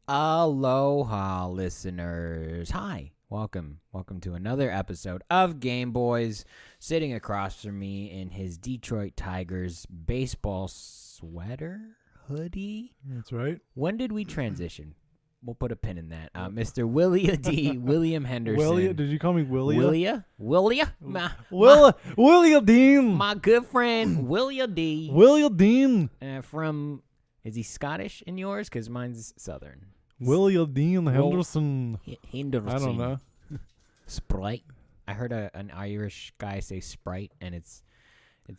Aloha, listeners. Hi. Welcome to another episode of Gameboiz. Sitting across from me in his Detroit Tigers baseball sweater, hoodie. That's right. When did we transition? We'll put a pin in that. Mr. William Henderson. Willia? Did you call me Willia? Willia? Willia Dean. My good friend, Willia D. Willia Dean. Is he Scottish in yours? Because mine's Southern. Willia Dean Henderson. Henderson. I don't know. Sprite. I heard an Irish guy say Sprite, and it's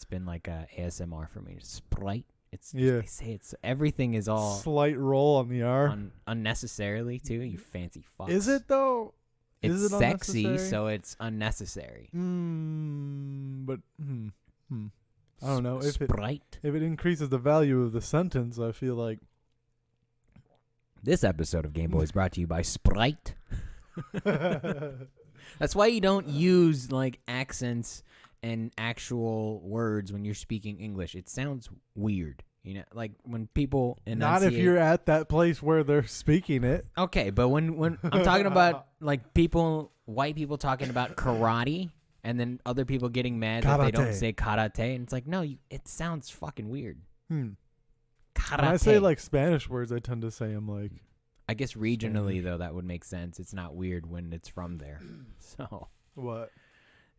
been like a ASMR for me. Sprite. They say it's everything is all slight roll on the R. Unnecessarily too. You fancy fucks. Is it though? It's sexy, so it's unnecessary. But I don't know if Sprite. If it increases the value of the sentence, I feel like. This episode of Gameboiz is brought to you by Sprite. That's why you don't use like accents and actual words when you're speaking English. It sounds weird, you know, like when people enunciate. Not if you're at that place where they're speaking it. Okay, but when I'm talking about like white people talking about karate, and then other people getting mad that they don't say karate, and it's like, no, it sounds fucking weird. Karate. When I say like Spanish words, I tend to say them like. I guess regionally though that would make sense. It's not weird when it's from there. So what?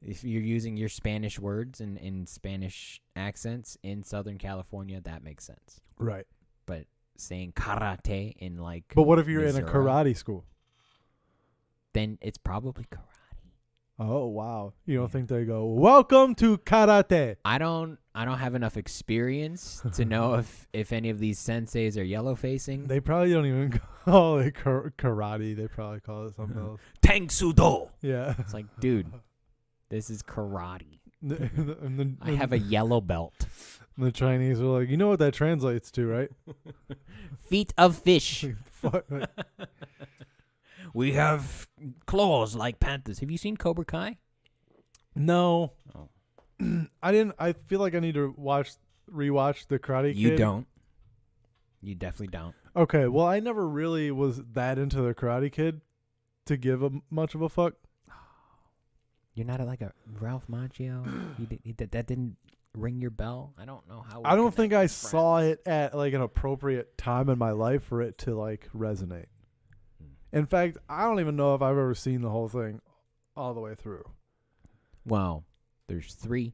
If you're using your Spanish words in Spanish accents in Southern California, that makes sense. Right. But saying karate in like. But what if you're Missouri, in a karate school? Then it's probably karate. Oh wow! You don't think they go, "Welcome to karate"? I don't have enough experience to know if any of these senseis are yellow facing. They probably don't even call it karate. They probably call it something else. Tang Sudo. Yeah. It's like, dude, this is karate. And I have a yellow belt. The Chinese are like, you know what that translates to, right? Feet of fish. Fuck. We have claws like panthers. Have you seen Cobra Kai? No. Oh. I didn't. I feel like I need to rewatch the Karate Kid. You don't. You definitely don't. Okay. Well, I never really was that into the Karate Kid to give much of a fuck. You're not like a Ralph Macchio? That didn't ring your bell? I don't know how. I don't think I saw it at like an appropriate time in my life for it to like resonate. In fact, I don't even know if I've ever seen the whole thing all the way through. Wow. There's 3.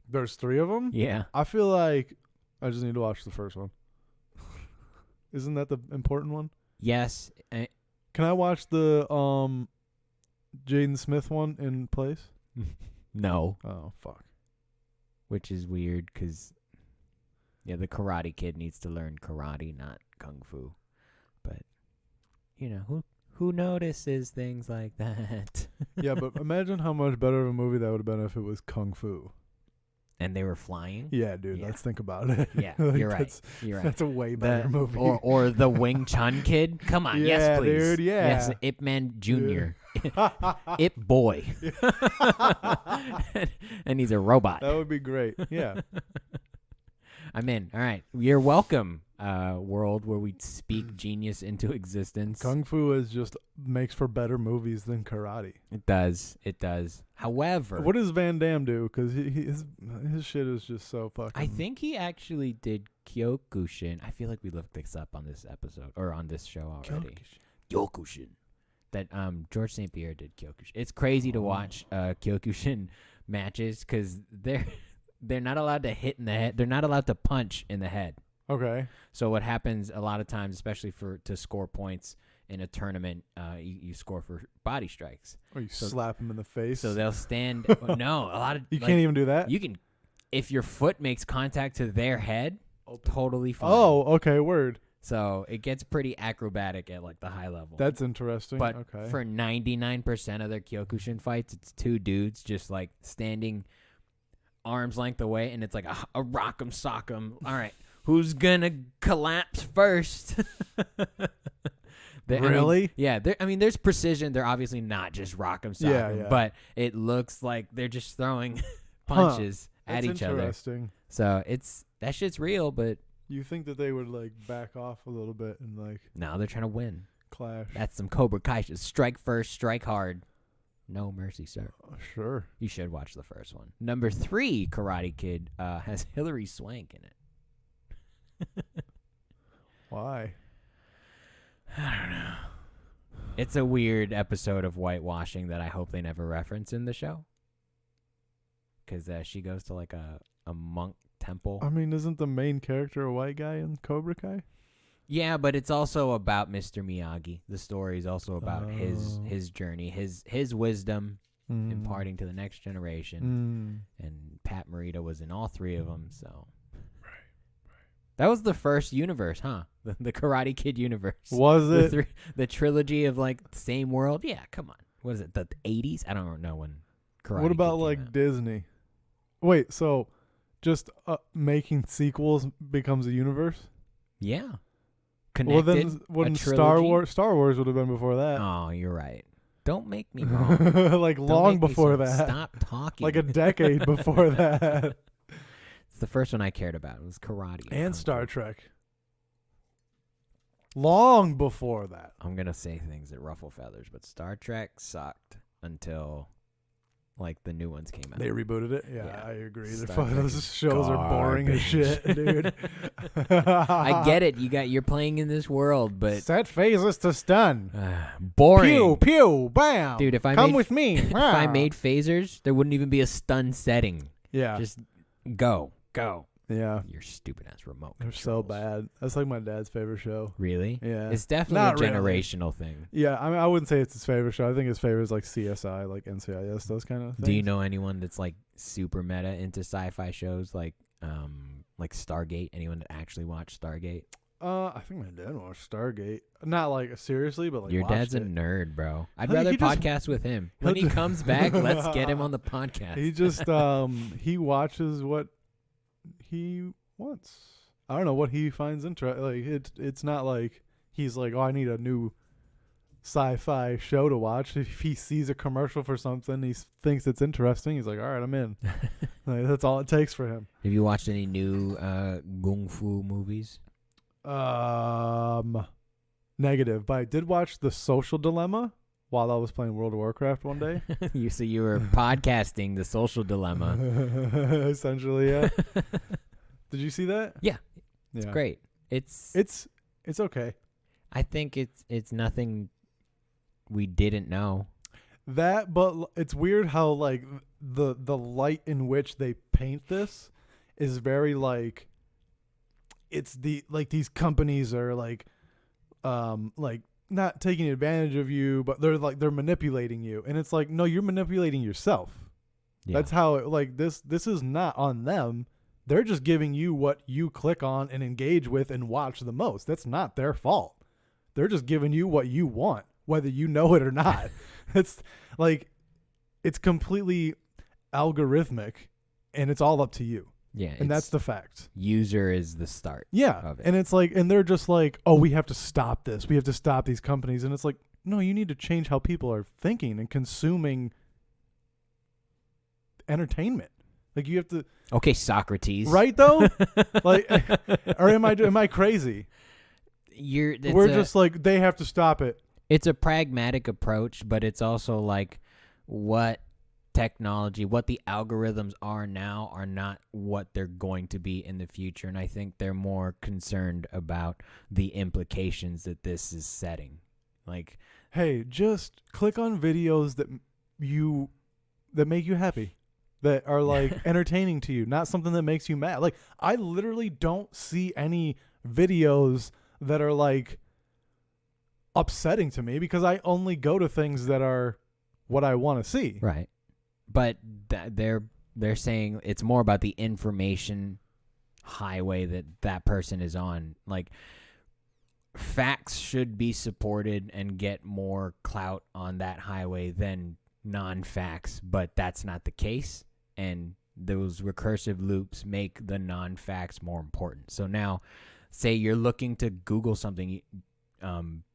There's 3 of them? Yeah. I feel like I just need to watch the first one. Isn't that the important one? Yes. Can I watch the Jaden Smith one in place? No. Oh, fuck. Which is weird because, yeah, the Karate Kid needs to learn karate, not kung fu. But, you know, who notices things like that? Yeah, but imagine how much better of a movie that would have been if it was kung fu. And they were flying? Yeah, dude, Yeah. Let's think about it. Yeah, like you're right. That's a way better movie. Or the Wing Chun Kid? Come on, yeah, yes, please. Dude, yeah. Yes, Ip Man Jr. Ip Boy. And he's a robot. That would be great. Yeah. I'm in. All right. You're welcome, world where we speak genius into existence. Kung Fu just makes for better movies than karate. It does. It does. However, what does Van Damme do? Because his shit is just so fucking. I think he actually did Kyokushin. I feel like we looked this up on this episode or on this show already. Kyokushin. That George St. Pierre did Kyokushin. It's crazy to watch Kyokushin matches because they're not allowed to hit in the head. They're not allowed to punch in the head. Okay. So what happens a lot of times, especially to score points in a tournament, you score for body strikes. Or you slap them in the face. So they'll stand. No, a lot of you can't even do that. You can, if your foot makes contact to their head, totally fine. Oh, okay, word. So it gets pretty acrobatic at like the high level. That's interesting. But okay. for 99% of their Kyokushin fights, it's two dudes just like standing arms length away, and it's like a rock'em sock'em. All right, who's gonna collapse first? Really? There's precision. They're obviously not just rock'em sock'em, but it looks like they're just throwing punches at each other. Interesting. So that shit's real, but you think that they would like back off a little bit and like no, they're trying to win. Clash. That's some Cobra Kai shit. Strike first, strike hard. No mercy, sir. Sure. You should watch the first one. Number 3, Karate Kid, has Hilary Swank in it. Why? I don't know. It's a weird episode of whitewashing that I hope they never reference in the show. Because she goes to like a monk temple. I mean, isn't the main character a white guy in Cobra Kai? Yeah, but it's also about Mr. Miyagi. The story is also about his journey, his wisdom imparting to the next generation. And Pat Morita was in all 3 of them, so. That was the first universe, huh? The Karate Kid universe. Was it? The trilogy of like same world? Yeah, come on. What is it, the 80s? I don't know when Karate What about Kid like came out. Disney? Wait, so just making sequels becomes a universe? Yeah. Well, then wouldn't Star Wars would have been before that? Oh, you're right. Don't make me wrong. Like Don't long make me before so- that. Stop talking. Like a decade before that. It's the first one I cared about. It was karate. And Star Trek. Long before that. I'm going to say things that ruffle feathers, but Star Trek sucked until like the new ones came out. They rebooted it? Yeah, Yeah. I agree. Star Those Trek is shows are boring as shit, dude. I get it. You're playing in this world, but Set phases to stun. boring. Pew, pew, bam. Dude, if I Come made, with me. if I made phasers, there wouldn't even be a stun setting. Yeah. Just go. Yeah. Your stupid ass remote. They're so controls. bad. That's like my dad's favorite show. Really? Yeah. It's definitely Not a really. generational thing. Yeah, I mean, I wouldn't say it's his favorite show. I think his favorite is like CSI, like NCIS, those kind of things. Do you know anyone that's like super meta into sci-fi shows like Stargate? Anyone that actually watched Stargate? I think my dad watched Stargate. Not like seriously, but like Your watched dad's a it. nerd, bro. I'd I mean, rather he just- podcast with him. When he comes back, let's get him on the podcast. He just he watches what he wants. I don't know what he finds interesting. Like it's not like he's like, oh, I need a new sci-fi show to watch. If he sees a commercial for something, he thinks it's interesting. He's like, all right, I'm in. Like, that's all it takes for him. Have you watched any new kung fu movies? Negative, but I did watch The Social Dilemma while I was playing World of Warcraft one day. You were podcasting The Social Dilemma. Essentially, yeah. Did you see that? Yeah. It's great. It's okay. I think it's nothing we didn't know. That, but it's weird how like the light in which they paint this is very like it's the like these companies are like not taking advantage of you, but they're manipulating you, and it's like, no, you're manipulating yourself. Yeah. That's how it, like this is not on them. They're just giving you what you click on and engage with and watch the most. That's not their fault. They're just giving you what you want, whether you know it or not. It's like it's completely algorithmic, and it's all up to you. Yeah, And that's the fact. User is the start. Yeah. Of it. And it's like, and they're just like, oh, we have to stop this. We have to stop these companies. And it's like, no, you need to change how people are thinking and consuming entertainment. Like you have to. Okay, Socrates. Right though? Like, or am I crazy? We're just like, they have to stop it. It's a pragmatic approach, but it's also like what technology, what the algorithms are now are not what they're going to be in the future. And I think they're more concerned about the implications that this is setting. Like, hey, just click on videos that make you happy, that are like entertaining to you, not something that makes you mad. Like, I literally don't see any videos that are like upsetting to me because I only go to things that are what I want to see. right. But they're saying it's more about the information highway that person is on. Like, facts should be supported and get more clout on that highway than non-facts, but that's not the case, and those recursive loops make the non-facts more important. So now, say you're looking to Google something,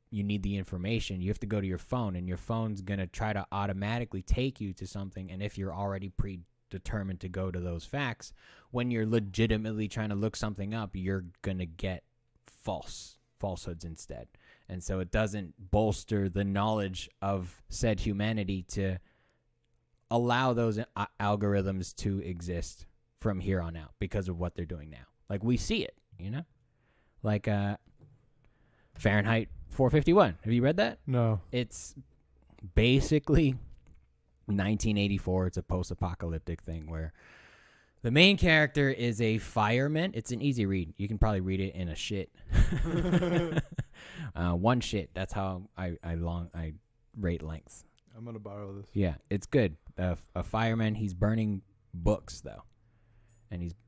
you need the information, you have to go to your phone, and your phone's going to try to automatically take you to something, and if you're already predetermined to go to those facts, when you're legitimately trying to look something up, you're going to get falsehoods instead. And so it doesn't bolster the knowledge of said humanity to allow those algorithms to exist from here on out because of what they're doing now. Like, we see it, you know? Like Fahrenheit 451. Have you read that? No. It's basically 1984. It's a post-apocalyptic thing where the main character is a fireman. It's an easy read. You can probably read it in a shit. One shit. That's how I rate length. I'm gonna borrow this. Yeah, it's good. A fireman. He's burning books though,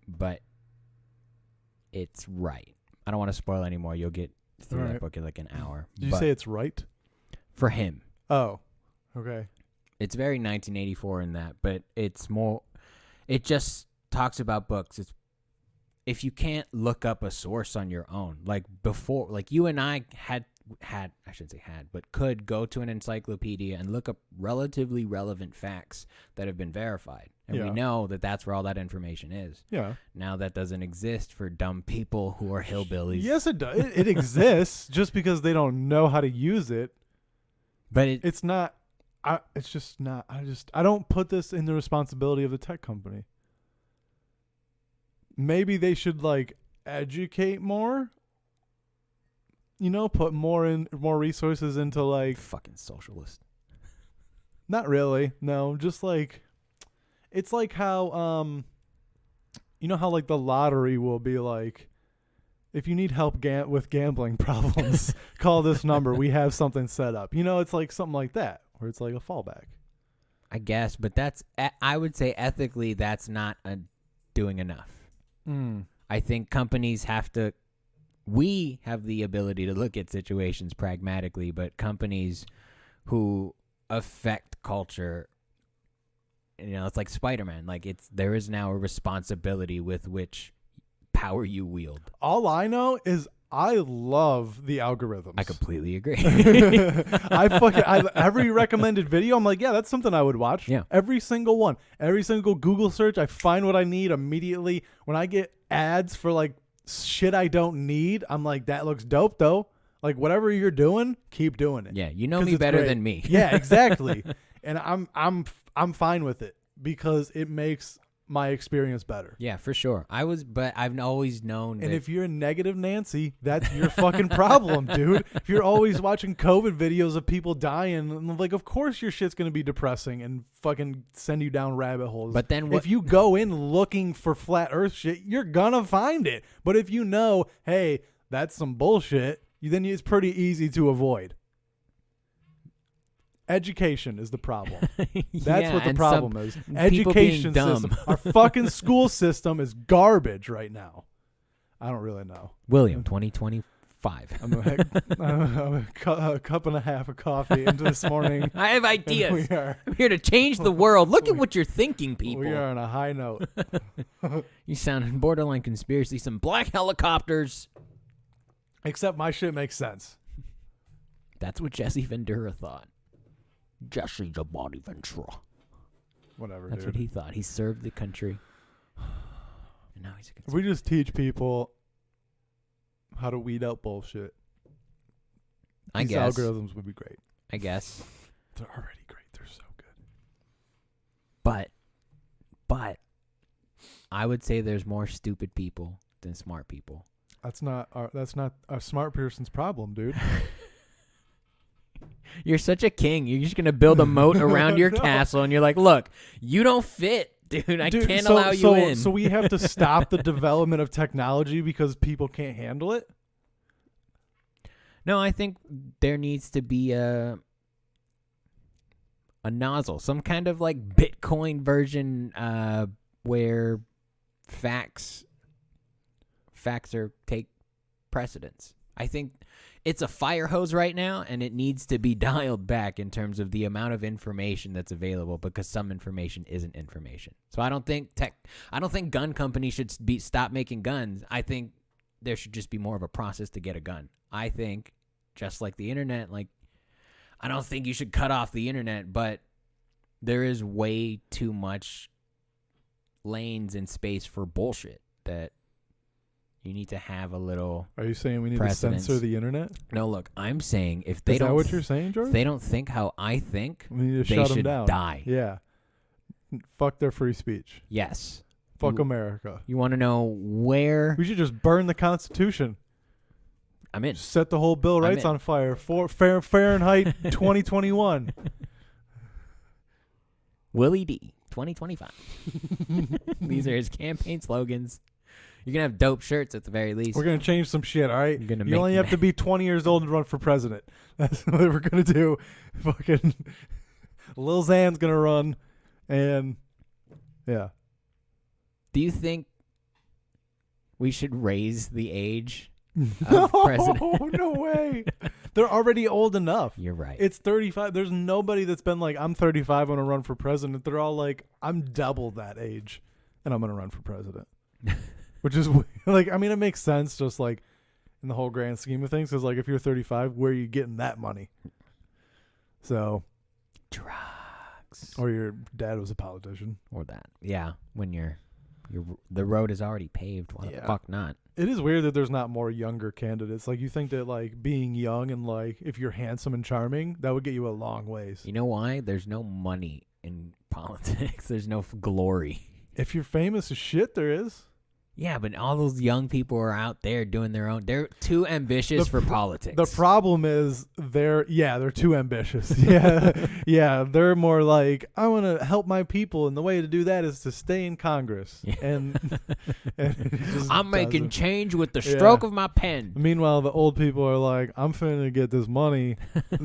but it's right. I don't want to spoil anymore. You'll get through that book in like an hour. Did you say it's right? For him. Oh, okay. It's very 1984 in that, but it's more. It just talks about books. It's if you can't look up a source on your own, like before, like you and I had I shouldn't say had, but could go to an encyclopedia and look up relatively relevant facts that have been verified. And we know that that's where all that information is. Yeah. Now that doesn't exist for dumb people who are hillbillies. Yes, it does. It exists just because they don't know how to use it. But it's not. It's just not. I don't put this in the responsibility of the tech company. Maybe they should like educate more. You know, put more resources into like fucking socialist. Not really. No, just like it's like how you know how like the lottery will be like, if you need help with gambling problems, call this number. We have something set up. You know, it's like something like that where it's like a fallback. I guess, but that's I would say ethically that's not doing enough. I think companies have to. We have the ability to look at situations pragmatically, but companies who affect culture, you know, it's like Spider-Man. Like there is now a responsibility with which power you wield. All I know is I love the algorithms. I completely agree. Every recommended video, I'm like, yeah, that's something I would watch. Yeah. Every single one. Every single Google search, I find what I need immediately. When I get ads for like shit I don't need, I'm like, that looks dope though. Like whatever you're doing, keep doing it. Yeah, you know me better than me. Yeah, exactly. And I'm fine with it because it makes my experience better. Yeah, for sure. But I've always known. And if you're a negative Nancy, that's your fucking problem, dude. If you're always watching COVID videos of people dying, like, of course your shit's gonna be depressing and fucking send you down rabbit holes. But then if you go in looking for flat Earth shit, you're gonna find it. But if you know, hey, that's some bullshit, then it's pretty easy to avoid. Education is the problem. That's what the problem is. Education system. Our fucking school system is garbage right now. I don't really know. William, 2025. I'm a cup and a half of coffee into this morning. I have ideas. I'm here to change the world. Look at what you're thinking, people. We are on a high note. You sound borderline conspiracy. Some black helicopters. Except my shit makes sense. That's what Jesse Ventura thought. Jesse the Body Ventura. Whatever, That's dude. what he thought. He served the country. And now he's a conservative. If we just teach people how to weed out bullshit, these algorithms would be great. I guess. They're already great. They're so good. But I would say there's more stupid people than smart people. That's not a smart person's problem, dude. You're such a king. You're just going to build a moat around your castle, and you're like, look, you don't fit, dude. I can't allow you in. So we have to stop the development of technology because people can't handle it? No, I think there needs to be a nozzle, some kind of like Bitcoin version where facts facts take precedence. I think it's a fire hose right now, and it needs to be dialed back in terms of the amount of information that's available, because some information isn't information. So I don't think gun companies should stop making guns. I think there should just be more of a process to get a gun. I think, just like the internet, like, I don't think you should cut off the internet, but there is way too much lanes and space for bullshit that you need to have a little. Are you saying we need precedence. to censor the internet? No, look, I'm saying if they Is don't. that what you're saying, George? If they don't think how I think, we need to they shut them should down. die. Yeah. Fuck their free speech. Yes. Fuck America. You want to know where? We should just burn the Constitution. I'm in. Set the whole Bill of Rights on fire. Fahrenheit 2021. Willie D. 2025. These are his campaign slogans. You're going to have dope shirts at the very least. We're going to change some shit, all right? You only have to be 20 years old to run for president. That's what we're going to do. Fucking Lil Xan's going to run. And, yeah. Do you think we should raise the age of president? No way. They're already old enough. You're right. It's 35. There's nobody that's been like, I'm 35, I'm going to run for president. They're all like, I'm double that age, and I'm going to run for president. Which is, like, I mean, it makes sense just, like, in the whole grand scheme of things. Because, like, if you're 35, where are you getting that money? So. Drugs. Or your dad was a politician. Or that. Yeah. When the road is already paved. Why the fuck not? It is weird that there's not more younger candidates. Like, you think that, like, being young and, like, if you're handsome and charming, that would get you a long ways. You know why? There's no money in politics. There's no glory. If you're famous as shit, there is. Yeah, but all those young people are out there doing their own. They're too ambitious for politics. The problem is they're too ambitious. Yeah. Yeah. They're more like, I want to help my people. And the way to do that is to stay in Congress. Yeah. And I'm making change with the stroke of my pen. Meanwhile, the old people are like, I'm finna get this money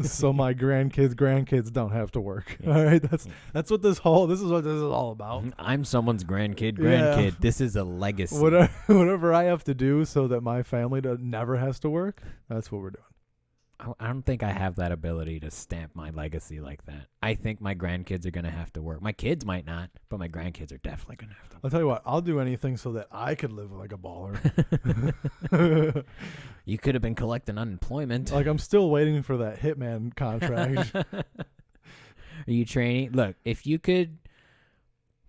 so my grandkids don't have to work. Yeah. All right. That's what this is what this is all about. I'm someone's grandkid. Yeah. This is a legacy. Whatever I have to do so that my family never has to work, that's what we're doing. I don't think I have that ability to stamp my legacy like that. I think my grandkids are going to have to work. My kids might not, but my grandkids are definitely going to have to work. I'll tell you what, I'll do anything so that I could live like a baller. You could have been collecting unemployment. Like, I'm still waiting for that Hitman contract. Are you training? Look, if you could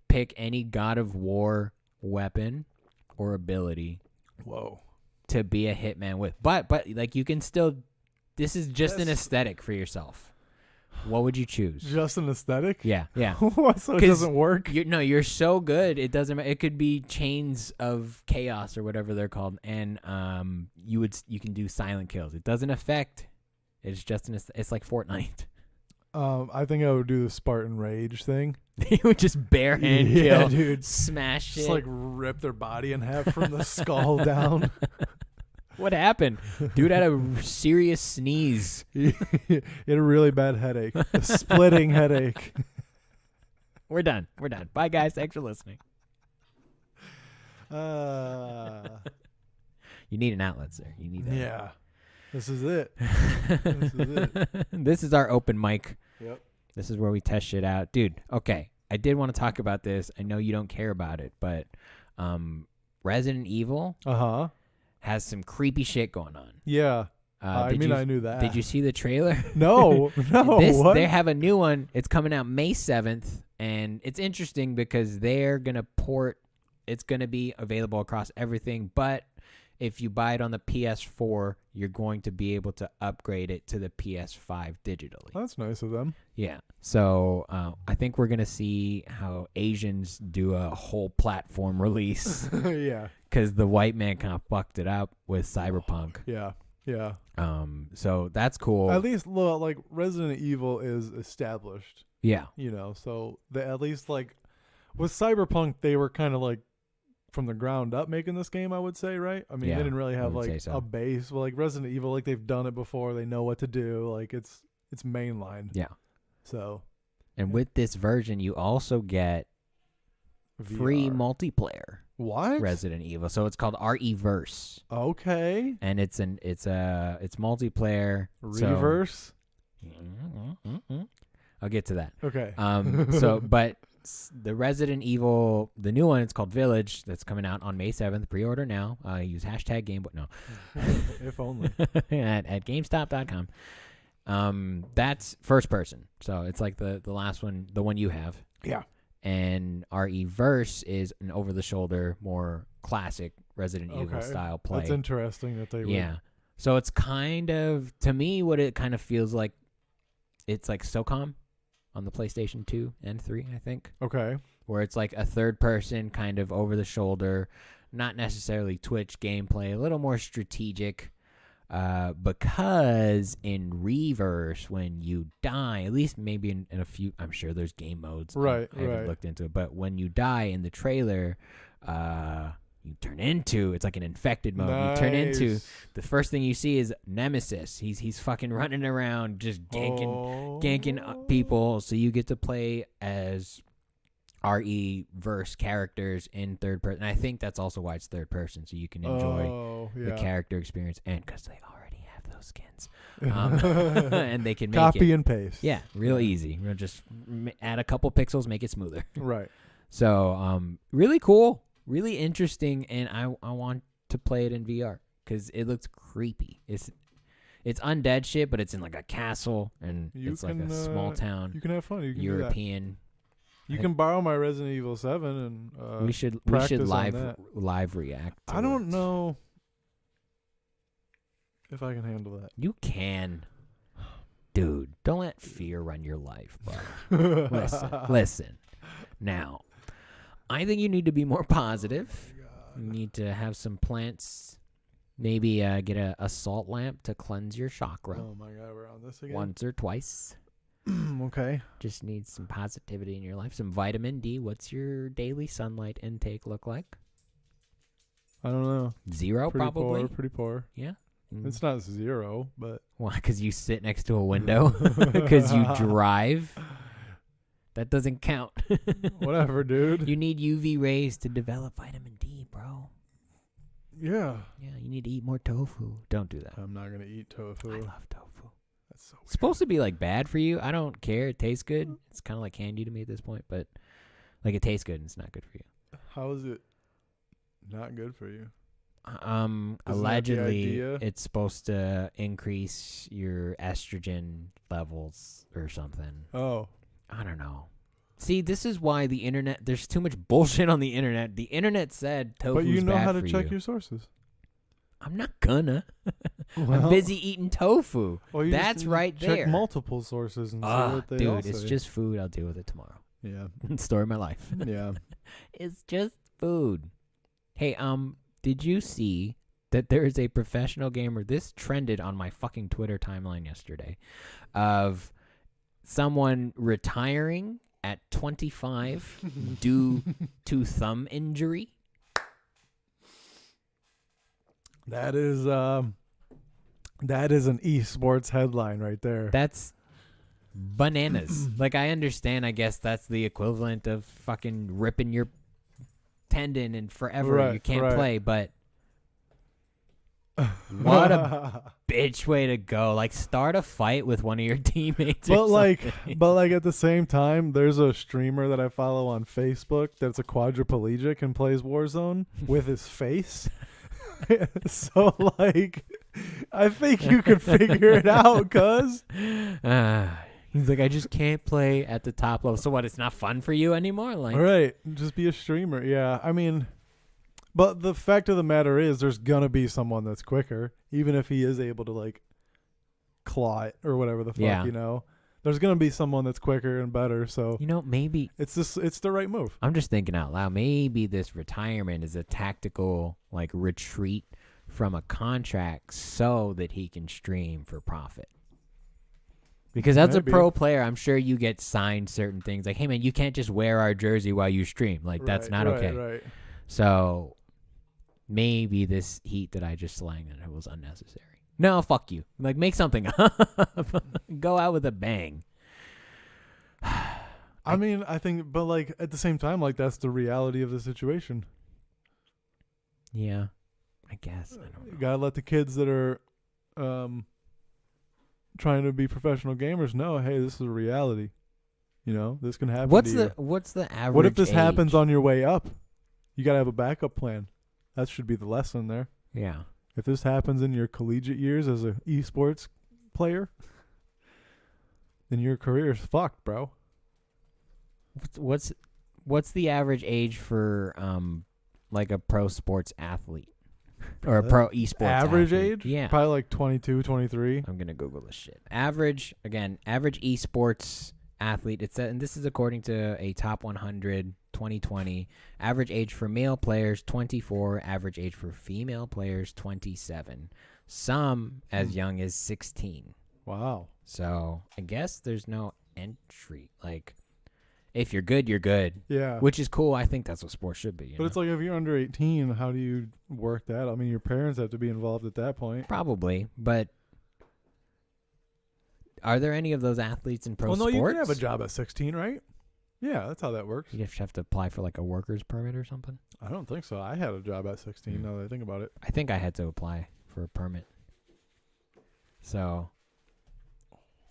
pick any God of War weapon or ability to be a hitman with, but like, you can still, this is just an aesthetic for yourself. What would you choose? Just an aesthetic? Yeah. So it doesn't work? You're so good, it doesn't matter. It could be chains of chaos or whatever they're called, and you can do silent kills. It doesn't affect. It's just it's like Fortnite. I think I would do the Spartan Rage thing. You would just bare hand kill, dude. Smash just it. like rip their body in half from the skull down. What happened? Dude had a serious sneeze. He had a really bad headache. A splitting headache. We're done. Bye, guys. Thanks for listening. You need an outlet, sir. You need that. Yeah. This is it. This is our open mic. Yep. This is where we test shit out. Dude, okay. I did want to talk about this. I know you don't care about it, but Resident Evil has some creepy shit going on. Yeah. I knew that. Did you see the trailer? No. What? They have a new one. It's coming out May 7th, and it's interesting because they're going to port. It's going to be available across everything, but if you buy it on the PS4, you're going to be able to upgrade it to the PS5 digitally. That's nice of them. Yeah. So I think we're going to see how Asians do a whole platform release. Yeah. Because the white man kind of fucked it up with Cyberpunk. Yeah. So that's cool. At least, like, Resident Evil is established. Yeah. So at least, like, with Cyberpunk, they were kind of like from the ground up making this game, I would say, right? I mean, they didn't really have like a base. Well, like Resident Evil, like they've done it before. They know what to do. Like it's mainline. Yeah. So. And with this version, you also get free VR. multiplayer What? Resident Evil. So it's called RE-verse. Okay. And it's multiplayer. Reverse. I'll get to that. Okay. But the Resident Evil, the new one, it's called Village. That's coming out on May 7th. Pre-order now. Use hashtag Gameboiz. No. If only. at GameStop.com. That's first person. So it's like the last one, the one you have. Yeah. And RE-verse is an over-the-shoulder, more classic Resident Evil style play. That's interesting that they would. Yeah. So it's kind of, to me, what it kind of feels like, it's like SOCOM on the PlayStation 2 and 3, I think. Okay. Where it's like a third person kind of over the shoulder, not necessarily Twitch gameplay, a little more strategic. Because in Reverse, when you die, at least maybe in a few, I'm sure there's game modes. Right. I haven't looked into it. But when you die in the trailer, you turn into, it's like an infected mode. Nice. You turn into, the first thing you see is Nemesis. He's fucking running around just ganking people. So you get to play as RE-verse characters in third person. And I think that's also why it's third person, so you can enjoy the character experience. And because they already have those skins. And they can make copy and paste. Yeah, real easy. We'll just add a couple pixels, make it smoother. Right. So really cool. Really interesting, and I want to play it in VR because it looks creepy. It's undead shit, but it's in like a castle, and it's like a small town. You can have fun. You can European. You can borrow my Resident Evil 7 and we should live react. I don't know if I can handle that. You can, dude. Don't let fear run your life, bro. Listen. Now, I think you need to be more positive. You need to have some plants. Maybe get a salt lamp to cleanse your chakra. Oh my God, we're on this again. Once or twice. Okay. Just need some positivity in your life. Some vitamin D. What's your daily sunlight intake look like? I don't know. 0 probably. Pretty poor. Yeah. It's not 0, but why? Because you sit next to a window. Because you drive. That doesn't count. Whatever, dude. You need UV rays to develop vitamin D, bro. Yeah. Yeah, you need to eat more tofu. Don't do that. I'm not going to eat tofu. I love tofu. That's so weird. It's supposed to be like bad for you. I don't care. It tastes good. It's kind of like candy to me at this point, but like it tastes good and it's not good for you. How is it not good for you? Allegedly it's supposed to increase your estrogen levels or something. Oh. I don't know. See, this is why the internet, there's too much bullshit on the internet. The internet said tofu's bad for you. But you know how to check your sources. I'm not gonna. Well, I'm busy eating tofu. Well, that's right there. Check multiple sources and see what they all dude, it's say. just food. I'll deal with it tomorrow. Yeah. Story of my life. Yeah. It's just food. Hey, did you see that there is a professional gamer? This trended on my fucking Twitter timeline yesterday of someone retiring at 25 due to thumb injury. That is an esports headline right there. That's bananas. Like, I understand, I guess that's the equivalent of fucking ripping your tendon and forever you can't play, but what a bitch way to go. Like, start a fight with one of your teammates. But like at the same time, there's a streamer that I follow on Facebook that's a quadriplegic and plays Warzone with his face. So like I think you could figure it out, cuz he's like, I just can't play at the top level. So what, it's not fun for you anymore? Like, right, just be a streamer. Yeah, I mean, but the fact of the matter is there's gonna be someone that's quicker, even if he is able to like claw it or whatever the fuck, you know. There's gonna be someone that's quicker and better, so you know, maybe it's the right move. I'm just thinking out loud. Maybe this retirement is a tactical like retreat from a contract so that he can stream for profit. Because as a pro player, I'm sure you get signed certain things like, hey man, you can't just wear our jersey while you stream. Like that's not okay. Right. So maybe this heat that I just slanged at it was unnecessary. No, fuck you. Like, make something up. Go out with a bang. I mean, I think, but like at the same time, like that's the reality of the situation. Yeah, I guess. I don't You know. gotta let the kids that are trying to be professional gamers know, hey, this is a reality. You know, this can happen. What's to you. what's the average? What if this happens age? on your way up? You gotta have a backup plan. That should be the lesson there. Yeah. If this happens in your collegiate years as a esports player, then your career is fucked, bro. What's the average age for like a pro sports athlete or a pro esports Average athlete? age? Yeah. Probably like 22, 23. I'm gonna Google this shit. Average esports athlete. It said, and this is according to a top 100 2020. Average age for male players 24. Average age for female players 27. Some as young as 16. Wow. So I guess there's no entry. Like, if you're good, you're good. Yeah. Which is cool. I think that's what sports should be. But it's like if you're under 18, how do you work that? I mean, your parents have to be involved at that point. Probably, but are there any of those athletes in pro Well, no, sports? you can have a job at 16, right? Yeah, that's how that works. You have to apply for like a worker's permit or something. I don't think so. I had a job at 16 now that I think about it. I think I had to apply for a permit. So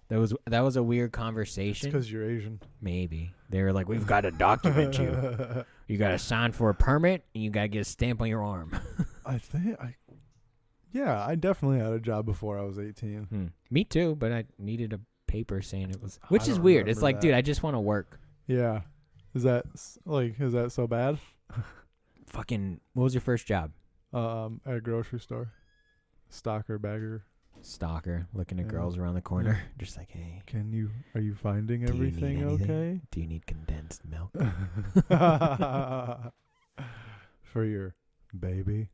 that was a weird conversation. It's because you're Asian. Maybe they were like, "We've got to document you. You got to sign for a permit, and you got to get a stamp on your arm." I definitely had a job before I was 18. Me too, but I needed a paper saying it was, which I is don't weird. It's remember like, that. dude, I just want to work. Yeah. Is that so bad? Fucking, what was your first job? At a grocery store. Stocker bagger. Stalker, looking at Yeah. girls around the corner, just like, hey, Are you finding Do you need everything anything? okay? do you need condensed milk? For your baby?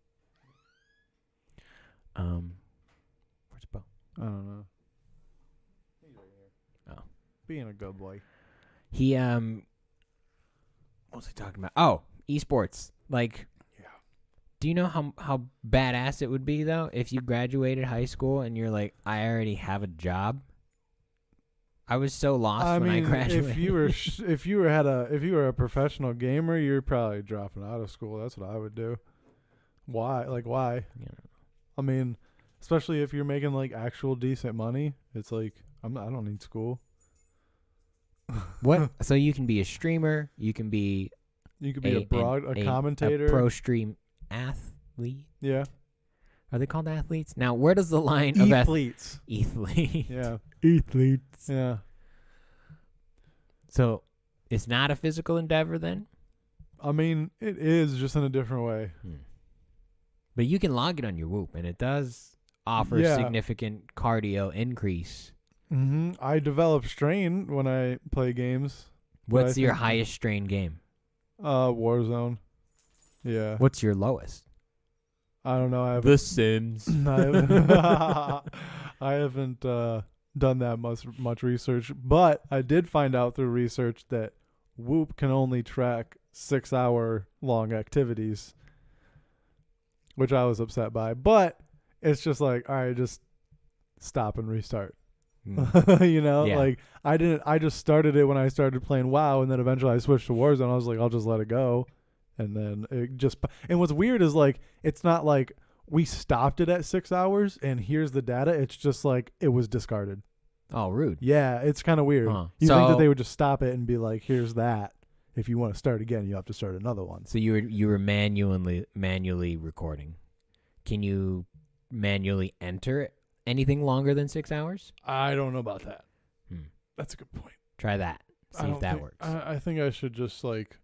Where's Bo? I don't know. He's right here. Oh. Being a good boy. He what was I talking about? Oh, esports. Like, Yeah. do you know how badass it would be though if you graduated high school and you're like, I already have a job? I was so lost when I graduated. if you were a professional gamer, you're probably dropping out of school. That's what I would do. Why? Like why? You know. I mean, especially if you're making like actual decent money, it's like I don't need school. What? So you can be a streamer. You can be You could be a commentator. a pro stream athlete. Yeah. Are they called athletes? Now, where does the line of Athletes. athlete? Yeah. Athletes. Yeah. So it's not a physical endeavor then? I mean, it is just in a different way. But you can log it on your Whoop, and it does offer Yeah. significant cardio increase. Mm-hmm. I develop strain when I play games. What's I your think- highest strain game? Warzone. Yeah. What's your lowest? I don't know. I haven't, The Sims. I haven't done that much research, but I did find out through research that Whoop can only track 6-hour long activities, which I was upset by. But it's just like, all right, just stop and restart. You know, Yeah. like I just started it when I started playing WoW, and then eventually I switched to Warzone. I was like, I'll just let it go. And then and what's weird is like, it's not like we stopped it at 6 hours and here's the data. It's just like, it was discarded. Oh, rude. Yeah. It's kind of weird. Huh. You think that So- they would just stop it and be like, here's that. If you want to start again, you have to start another one. So you were manually recording. Can you manually enter anything longer than 6 hours? I don't know about that. Hmm. That's a good point. Try that. See if that works. I think I should just like,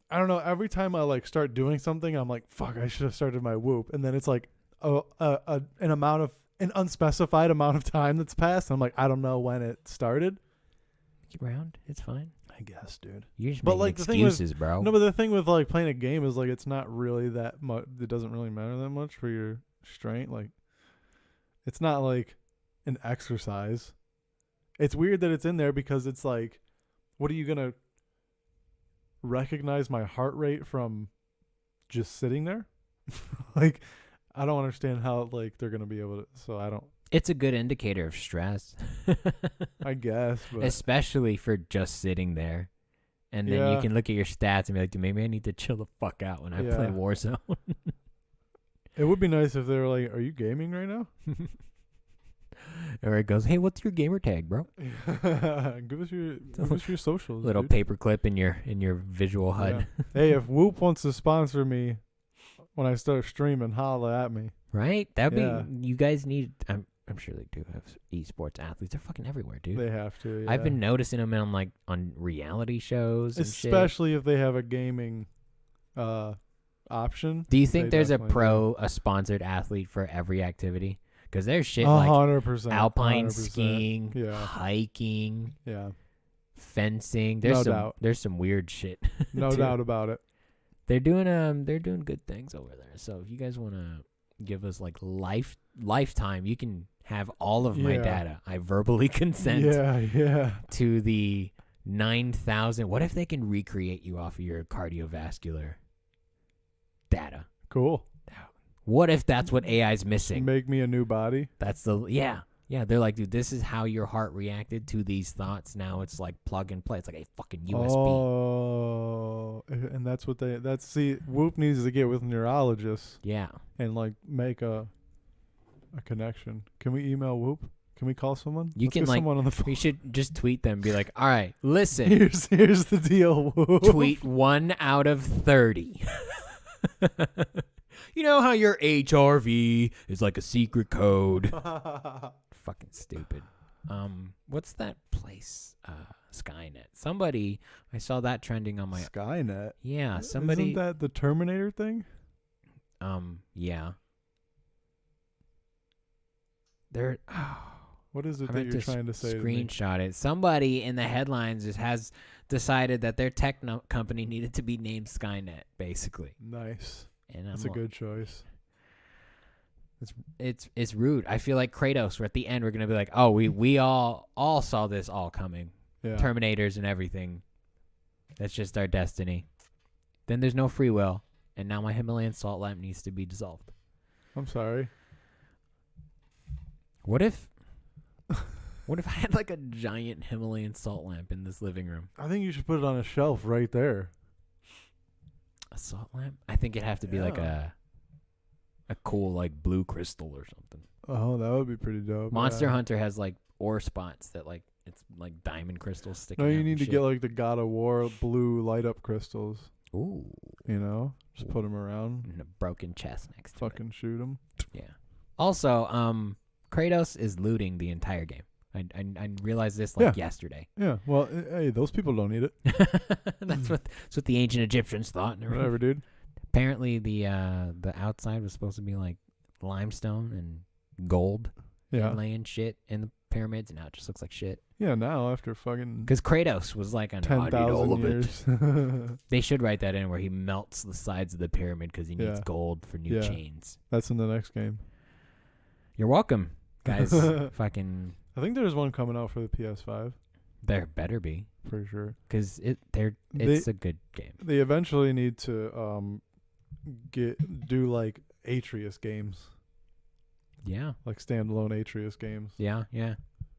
I don't know. Every time I like start doing something, I'm like, fuck, I should have started my Whoop. And then it's like an unspecified amount of time that's passed. I'm like, I don't know when it started. Keep around. It's fine. I guess, dude. You're just But, making like, the thing with- excuses, bro. No, but the thing with like playing a game is like, it's not really that much. It doesn't really matter that much for your strength. Like, it's not like an exercise. It's weird that it's in there because it's like, what are you going to recognize my heart rate from just sitting there? Like, I don't understand how like they're going to be able to. So I don't, It's a good indicator of stress. I guess, but Especially for just sitting there. And then you can look at your stats and be like, dude, maybe I need to chill the fuck out when I play Warzone. It would be nice if they were like, are you gaming right now? Or it goes, hey, what's your gamer tag, bro? give us your socials. Little dude. paperclip in your visual HUD. Yeah. Hey, if Whoop wants to sponsor me when I start streaming, holla at me. Right? That'd be. You guys need. I'm sure they do have esports athletes. They're fucking everywhere, dude. They have to. Yeah. I've been noticing them on reality shows, and especially if they have a gaming option. Do you think there's a sponsored athlete for every activity? Because there's shit 100%, like alpine 100%. skiing, hiking, fencing. There's some weird shit. No doubt about it. They're doing good things over there. So if you guys want to give us like lifetime, you can have all of my data. I verbally consent to the 9,000. What if they can recreate you off of your cardiovascular data? Cool. What if that's what AI's missing? Make me a new body. That's yeah. They're like, dude, this is how your heart reacted to these thoughts. Now it's like plug and play. It's like a fucking USB. Oh, and that's what Whoop needs to get with neurologists. Yeah. And like make a connection. Can we email Whoop? Can we call someone? Let's get someone on the phone. We should just tweet them and be like, all right, listen. Here's the deal, Whoop. Tweet 1 out of 30. You know how your HRV is like a secret code. Fucking stupid. What's that place? Skynet. I saw that trending on my Skynet. Yeah, somebody. Isn't that the Terminator thing? Yeah. What is it that you're trying to say? Screenshot it. Somebody in the headlines has decided that their tech company needed to be named Skynet, basically. Nice. And that's a good choice. It's rude. I feel like Kratos. At the end, we're gonna be like, oh, we all saw this all coming. Yeah. Terminators and everything. That's just our destiny. Then there's no free will, and now my Himalayan salt lamp needs to be dissolved. I'm sorry. What if I had like a giant Himalayan salt lamp in this living room? I think you should put it on a shelf right there. A salt lamp? I think it'd have to be like a cool like blue crystal or something. Oh, that would be pretty dope. Monster Hunter has like ore spots that like it's like diamond crystals sticking out. No, you need to get like the God of War blue light up crystals. Ooh. You know? Just put them around. And a broken chest next to Fucking shoot them. Yeah. Also, Kratos is looting the entire game. I realized this yesterday. Yeah. Well, hey, those people don't need it. That's what the ancient Egyptians thought. Whatever, dude. Apparently, the outside was supposed to be like limestone and gold. Yeah. Laying shit in the pyramids, and now it just looks like shit. Yeah. Now after fucking. Because Kratos was like 10,000 years. They should write that in where he melts the sides of the pyramid because he needs gold for new chains. That's in the next game. You're welcome, guys. Fucking. I think there's one coming out for the PS5. There better be. For sure. Because it's a good game. They eventually need to do like Atreus games. Yeah. Like standalone Atreus games. Yeah.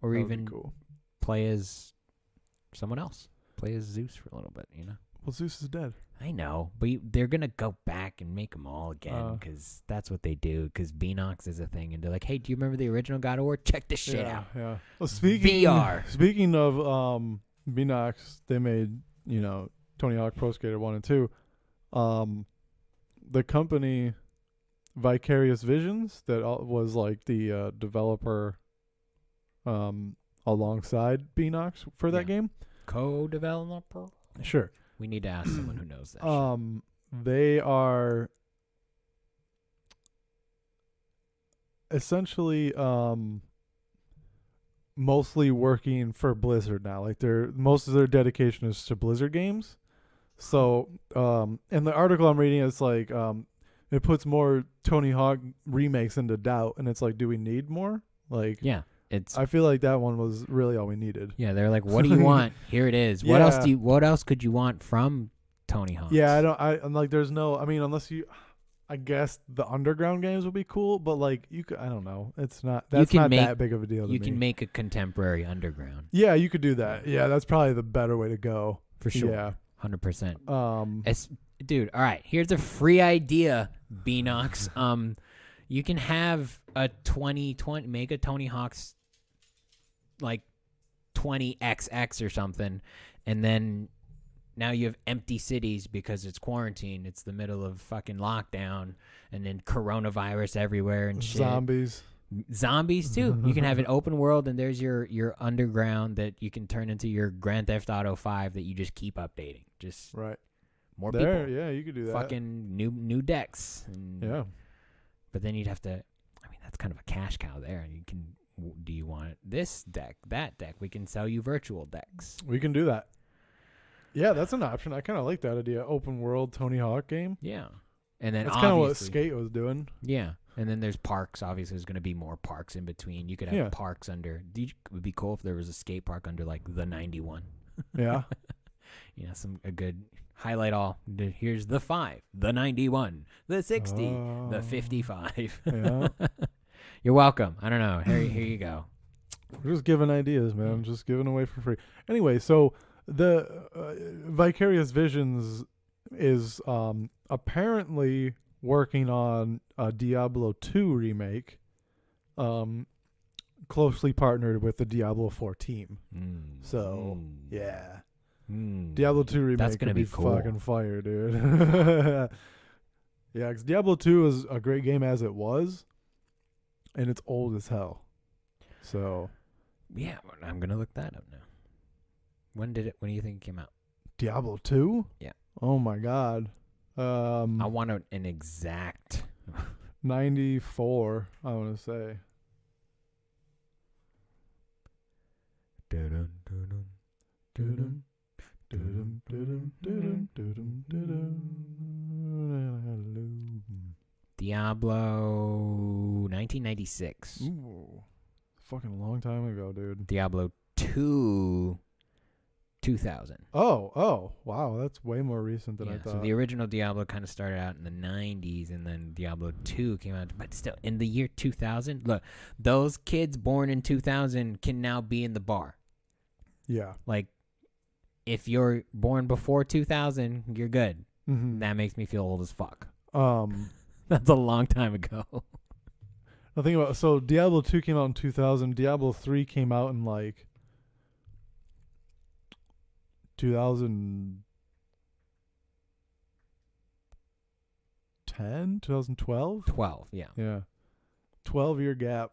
Or that even cool. Play as someone else. Play as Zeus for a little bit, you know? Well, Zeus is dead. I know, but they're going to go back and make them all again because that's what they do, because Beanox is a thing. And they're like, hey, do you remember the original God of War? Check this shit out. Yeah. Well, Speaking of Beanox, they made, Tony Hawk Pro Skater 1 and 2. The company Vicarious Visions, that was like the developer alongside Beanox for that game. Co-developer? Sure. We need to ask someone who knows that shit. They are essentially mostly working for Blizzard now. Like most of their dedication is to Blizzard games. So in the article I'm reading, it's like it puts more Tony Hawk remakes into doubt, and it's like, do we need more? Like, yeah. I feel like that one was really all we needed. Yeah, they're like, what do you want? Here it is. What else what else could you want from Tony Hawk? Yeah, I'm like, there's no, I mean, unless I guess the underground games would be cool, but like I don't know. That's not that big of a deal to me. You can make a contemporary underground. Yeah, you could do that. Yeah, that's probably the better way to go. for sure. Yeah. 100%. Dude, all right. Here's a free idea, Beanox. You can have a 2020, make a Tony Hawk's like 20XX or something, and then now you have empty cities because it's quarantine. It's the middle of fucking lockdown, and then coronavirus everywhere and shit. Zombies too. You can have an open world, and there's your underground that you can turn into your Grand Theft Auto 5 that you just keep updating. Just more people. Yeah, you could do that. Fucking new decks. Yeah. But then you'd have to. I mean, that's kind of a cash cow there. And you can. Do you want this deck? That deck? We can sell you virtual decks. We can do that. Yeah, that's an option. I kind of like that idea. Open world Tony Hawk game. Yeah. And then that's kind of what Skate was doing. Yeah. And then there's parks. Obviously, there's going to be more parks in between. You could have parks under. It would be cool if there was a skate park under like the 91. Yeah. A good highlight all. Here's the 5, the 91, the 60, the 55. Yeah. You're welcome. I don't know. Here you go. We're just giving ideas, man. Just giving away for free. Anyway, so the Vicarious Visions is apparently working on a Diablo 2 remake, closely partnered with the Diablo 4 team. Yeah. Diablo 2 remake That's gonna be cool. Fucking fire, dude. Yeah, because Diablo 2 is a great game as it was, and it's old as hell. So yeah, I'm gonna look that up now. When do you think it came out? Diablo 2? Yeah. Oh my god. I want an exact 94, I want to say. Diablo 1996. Ooh, fucking a long time ago, dude. Diablo 2 2000. Oh, wow, that's way more recent than I thought. So the original Diablo kind of started out in the 90s, and then Diablo 2 came out. But still, in the year 2000, look, those kids born in 2000 can now be in the bar. Yeah. Like, if you're born before 2000, you're good. Mm-hmm. That makes me feel old as fuck. That's a long time ago. I think about so Diablo 2 came out in 2000. Diablo 3 came out in like 2010, 2012? 12, yeah. Yeah. 12-year gap.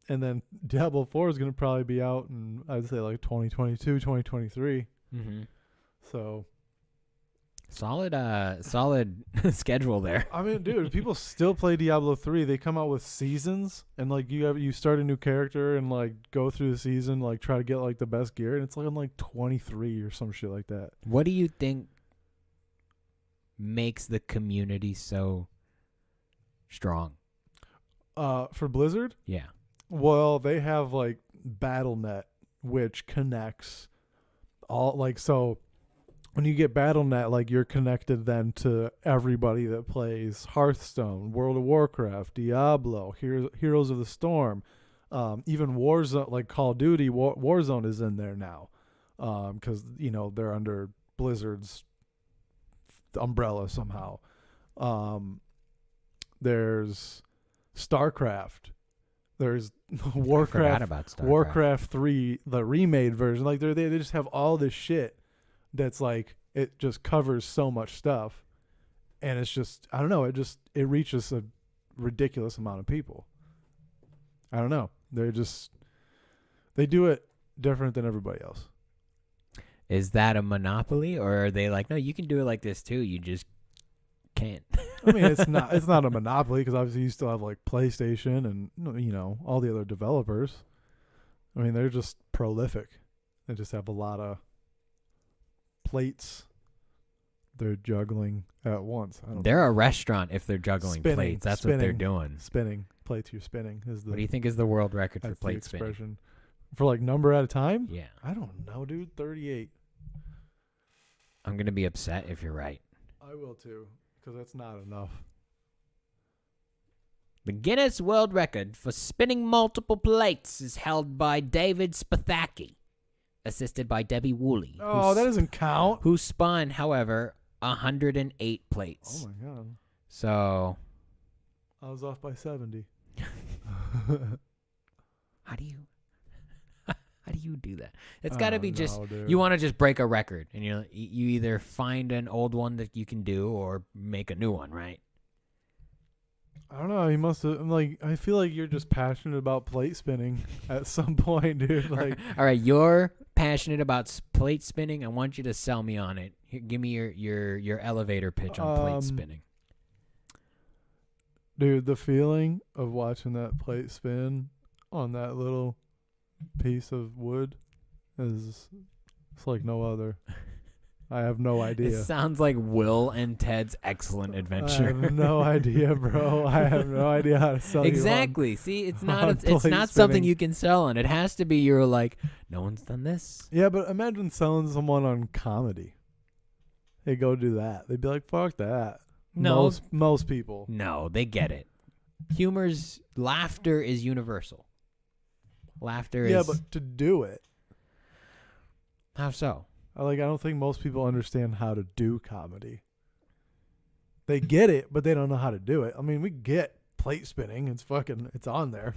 And then Diablo 4 is going to probably be out in, I'd say, like 2022, 2023. Mm-hmm. So solid schedule there. I mean, dude, people still play Diablo 3. They come out with seasons, and like you start a new character and like go through the season, like try to get like the best gear, and it's like I'm like 23 or some shit like that. What do you think makes the community so strong? For Blizzard? Yeah. Well, they have like BattleNet, which connects all like so. When you get BattleNet, like you're connected then to everybody that plays Hearthstone, World of Warcraft, Diablo, Heroes of the Storm, even Warzone, like Call of Duty, Warzone is in there now, because they're under Blizzard's umbrella somehow. There's StarCraft. There's Warcraft 3, the remade version. Like they just have all this shit that's like it just covers so much stuff, and it's just I don't know. It reaches a ridiculous amount of people. I don't know. They do it different than everybody else. Is that a monopoly, or are they like, no, you can do it like this too? You just can't. I mean, it's not a monopoly because obviously you still have like PlayStation and all the other developers. I mean, they're just prolific. They just have a lot of plates they're juggling at once. They're a restaurant if they're juggling plates. That's what they're doing. Spinning plates. You're spinning is the. What do you think is the world record for plate spinning? For like number at a time? Yeah. I don't know, dude. 38. I'm gonna be upset if you're right. I will too. Because that's not enough. The Guinness World Record for spinning multiple plates is held by David Spathaki, assisted by Debbie Woolley. Oh, that doesn't count. Who spun, however, 108 plates. Oh my god. So I was off by 70. how do you do that? It's got to be just dude. you want to just break a record, and you either find an old one that you can do or make a new one, right? I don't know. He must have. I feel like you're just passionate about plate spinning at some point, dude. Like, all right, you're passionate about plate spinning. I want you to sell me on it. Here, give me your elevator pitch on plate spinning. Dude, the feeling of watching that plate spin on that little piece of wood it's like no other. I have no idea. It sounds like Will and Ted's Excellent Adventure. I have no idea, bro. I have no idea how to sell exactly. you See, it's not something you can sell on. It has to be you're like, no one's done this. Yeah, but imagine selling someone on comedy. They go do that. They'd be like, fuck that. No. Most people. No, they get it. Laughter is universal. Laughter is... Yeah, but to do it. How so? I don't think most people understand how to do comedy. They get it, but they don't know how to do it. I mean, we get plate spinning. It's on there.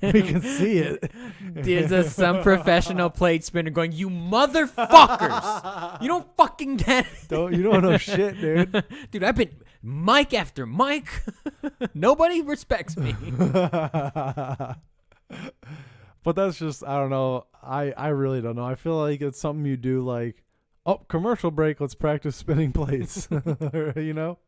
We can see it. There's some professional plate spinner going, you motherfuckers. You don't fucking get it. You don't know shit, dude. Dude, I've been mic after mic. Nobody respects me. But that's just, I don't know. I really don't know. I feel like it's something you do like, oh, commercial break, let's practice spinning plates. You know?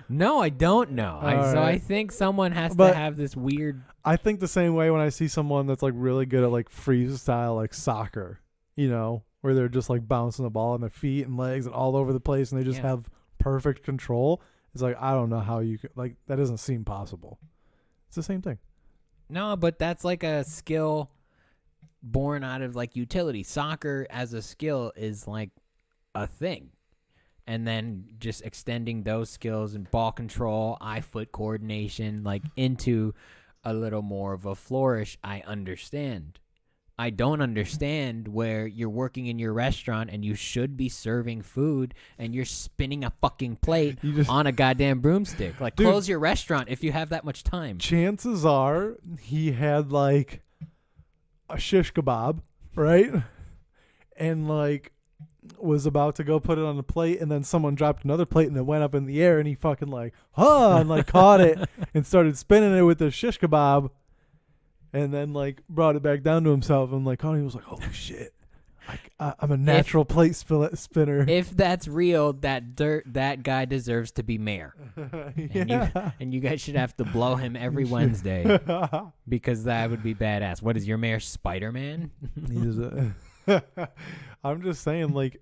No, I don't know. So I think someone has to have this weird... I think the same way when I see someone that's like really good at like freestyle, like soccer, you know, where they're just like bouncing the ball on their feet and legs and all over the place and they just have perfect control. It's like, I don't know how you could, like, that doesn't seem possible. It's the same thing. No, but that's like a skill born out of like utility. Soccer as a skill is like a thing. And then just extending those skills and ball control, eye-foot coordination, like into a little more of a flourish, I understand. I don't understand where you're working in your restaurant and you should be serving food and you're spinning a fucking plate on a goddamn broomstick. Like, dude, close your restaurant if you have that much time. Chances are he had like a shish kebab, right? And like was about to go put it on the plate and then someone dropped another plate and it went up in the air and he fucking like, and like caught it and started spinning it with the shish kebab. And then, like, brought it back down to himself. And, like, he was like, holy shit. I'm a natural plate spinner. If that's real, that guy deserves to be mayor. And you guys should have to blow him every Wednesday. Because that would be badass. What is your mayor, Spider-Man? I'm just saying, like,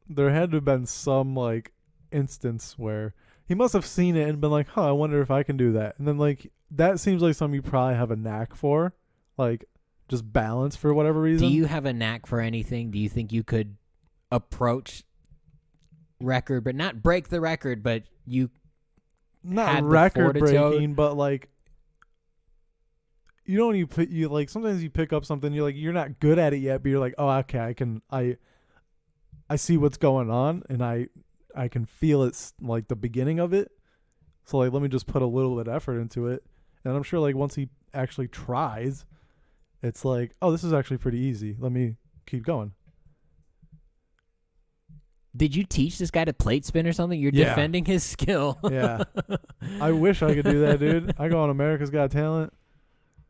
there had to have been some, like, instance where he must have seen it and been like, I wonder if I can do that. And then, like, that seems like something you probably have a knack for, like just balance for whatever reason. Do you have a knack for anything? Do you think you could approach record, but not break the record, but you not record breaking, but like, you know, when you like sometimes you pick up something, you're like, you're not good at it yet, but you're like, oh, okay, I see what's going on, and I can feel it's like the beginning of it. So like, let me just put a little bit of effort into it. And I'm sure like once he actually tries, it's like, oh, this is actually pretty easy. Let me keep going. Did you teach this guy to plate spin or something? You're defending his skill. Yeah. I wish I could do that, dude. I go on America's Got Talent.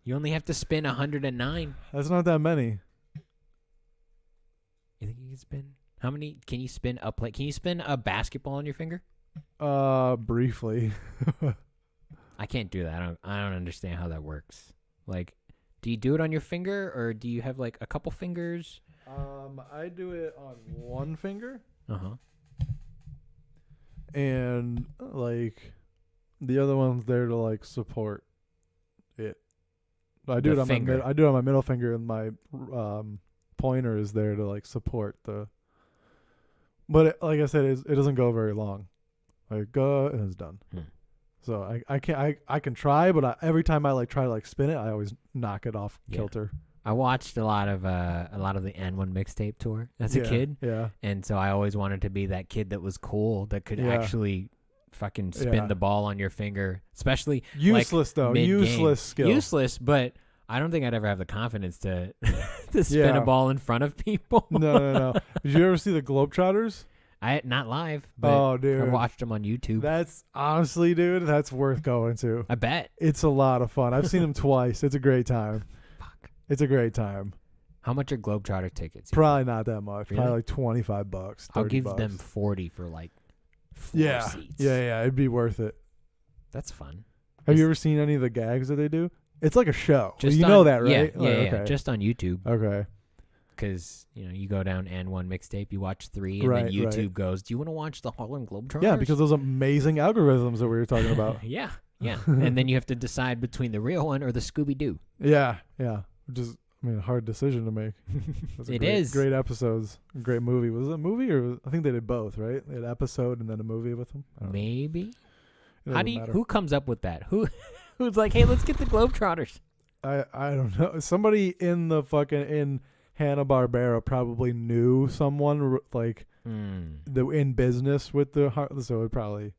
You only have to spin 109. That's not that many. You think you can spin? How many? Can you spin a plate? Can you spin a basketball on your finger? Briefly. I can't do that. I don't understand how that works. Like, do you do it on your finger or do you have like a couple fingers? I do it on one finger. Uh-huh. And like the other one's there to like support it. I do it on my middle finger, and my pointer is there to like support the. But like I said, it doesn't go very long. I go and it's done. So I can try, but every time I like try to like spin it, I always knock it off kilter. I watched a lot of the N1 mixtape tour as a kid. Yeah. And so I always wanted to be that kid that was cool, that could actually fucking spin the ball on your finger, especially useless though. mid-game. Useless skill. Useless, but I don't think I'd ever have the confidence to to spin a ball in front of people. No. Did you ever see the Globetrotters? Not live, but dude, I watched them on YouTube. That's honestly, dude, that's worth going to. I bet. It's a lot of fun. I've seen them twice. It's a great time. Fuck. It's a great time. How much are Globetrotter tickets? Probably not that much. Really? Probably like $25. I'll give $30. them 40 for like 4 seats. Yeah. It'd be worth it. That's fun. Have you ever seen any of the gags that they do? It's like a show. Just you on, know that, right? Yeah, Okay. just on YouTube. Okay. Because, you go down N1 mixtape, you watch 3, and then YouTube goes, do you want to watch the Harlem Globetrotters? Yeah, because those amazing algorithms that we were talking about. yeah. And then you have to decide between the real one or the Scooby-Doo. Yeah. Which is, a hard decision to make. It is. Great episodes. Great movie. Was it a movie or I think they did both, right? They had an episode and then a movie with them. Maybe. Matter. Who comes up with that? Who's like, hey, let's get the Globetrotters? I don't know. Somebody in Hanna-Barbera probably knew someone in business with so it probably,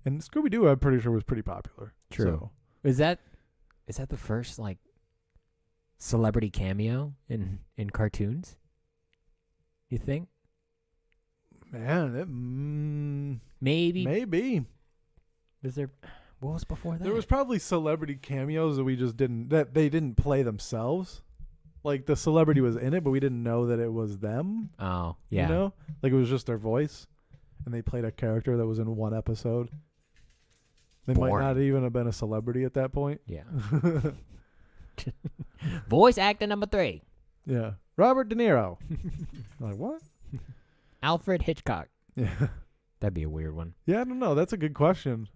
and Scooby-Doo I'm pretty sure was pretty popular. True. So. Is that the first celebrity cameo in cartoons? You think? Man, maybe. Is there? What was before that? There was probably celebrity cameos that they didn't play themselves. Like the celebrity was in it, but we didn't know that it was them. Oh, yeah. Like it was just their voice, and they played a character that was in one episode. They might not even have been a celebrity at that point. Yeah. Voice actor number 3. Yeah, Robert De Niro. Like what? Alfred Hitchcock. Yeah, that'd be a weird one. Yeah, I don't know. That's a good question.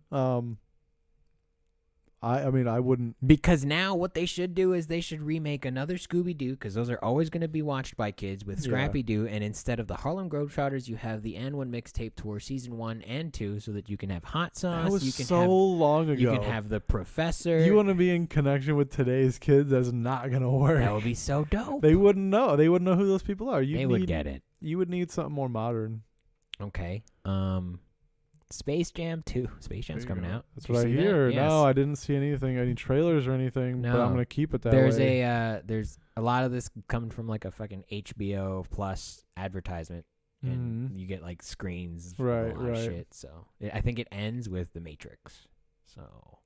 I wouldn't. Because now what they should do is they should remake another Scooby-Doo, because those are always going to be watched by kids, with Scrappy-Doo, and instead of the Harlem Globetrotters, you have the N1 Mixtape Tour Season 1 and 2, so that you can have hot sauce. That was you can so long ago. You can have the professor. You want to be in connection with today's kids? That's not going to work. That would be so dope. They wouldn't know. They wouldn't know who those people are. They would get it. You would need something more modern. Okay. Space Jam 2. Space Jam's coming out. That's what I hear. Yes. No, I didn't see anything, any trailers or anything, but I'm going to keep it that way. There's a lot of this coming from like a fucking HBO Plus advertisement, and you get like screens for a lot of shit. So I think it ends with The Matrix. So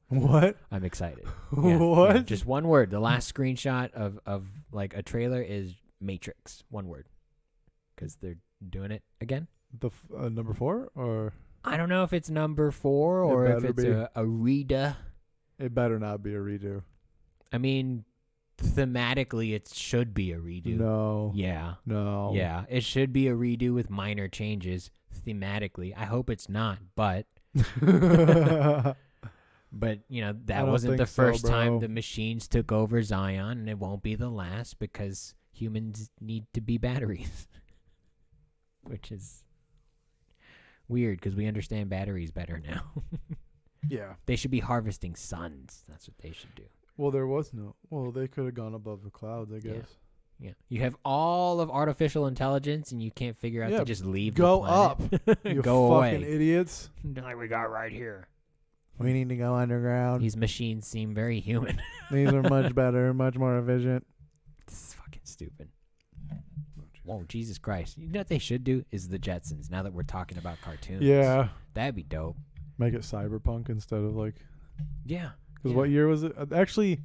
what? I'm excited. What? Yeah, just one word. The last screenshot of like a trailer is Matrix. One word. Because they're doing it again. The number 4 or? I don't know if it's number 4 or if it's a redo. It better not be a redo. I mean, thematically, it should be a redo. No. Yeah. No. Yeah, it should be a redo with minor changes thematically. I hope it's not, but that wasn't the first time the machines took over Zion, and it won't be the last, because humans need to be batteries, which is weird because we understand batteries better now. Yeah. They should be harvesting suns. That's what they should do. Well, there was no. Well, they could have gone above the clouds, I guess. Yeah. You have all of artificial intelligence, and you can't figure out to just leave go the planet. Up. You go fucking away. Idiots. Like we got right here. We need to go underground. These machines seem very human. These are much better, much more efficient. This is fucking stupid. Whoa, Jesus Christ. You know what they should do is the Jetsons, now that we're talking about cartoons. Yeah. That'd be dope. Make it cyberpunk instead of like... Yeah. Because what year was it? Actually,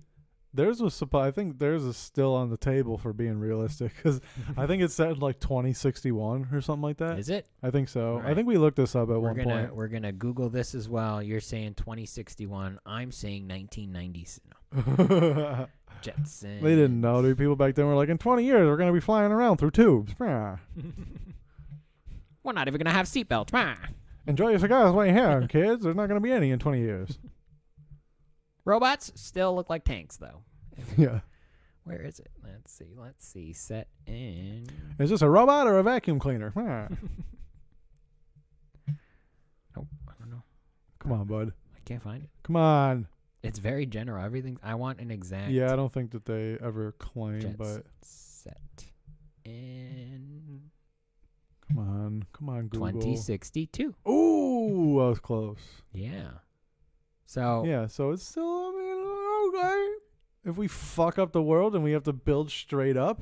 theirs was... I think theirs is still on the table for being realistic. Because I think it's set in like 2061 or something like that. Is it? I think so. Right. I think we looked this up at one point. We're going to Google this as well. You're saying 2061. I'm saying 1990s. No. Jetsons. They didn't know, dude. People back then were like, in 20 years, we're going to be flying around through tubes. We're not even going to have seatbelts. Enjoy your cigars while you're here, kids. There's not going to be any in 20 years. Robots still look like tanks, though. Yeah. Where is it? Let's see. Set in. Is this a robot or a vacuum cleaner? Nope. I don't know. Come on, bud. I can't find it. Come on. It's very general. Everything. I want an exact. Yeah, I don't think that they ever claim, Jet but set in come on, Google. 2062. Ooh, I was close. Yeah. So Yeah, so it's still, I mean, okay. If we fuck up the world and we have to build straight up,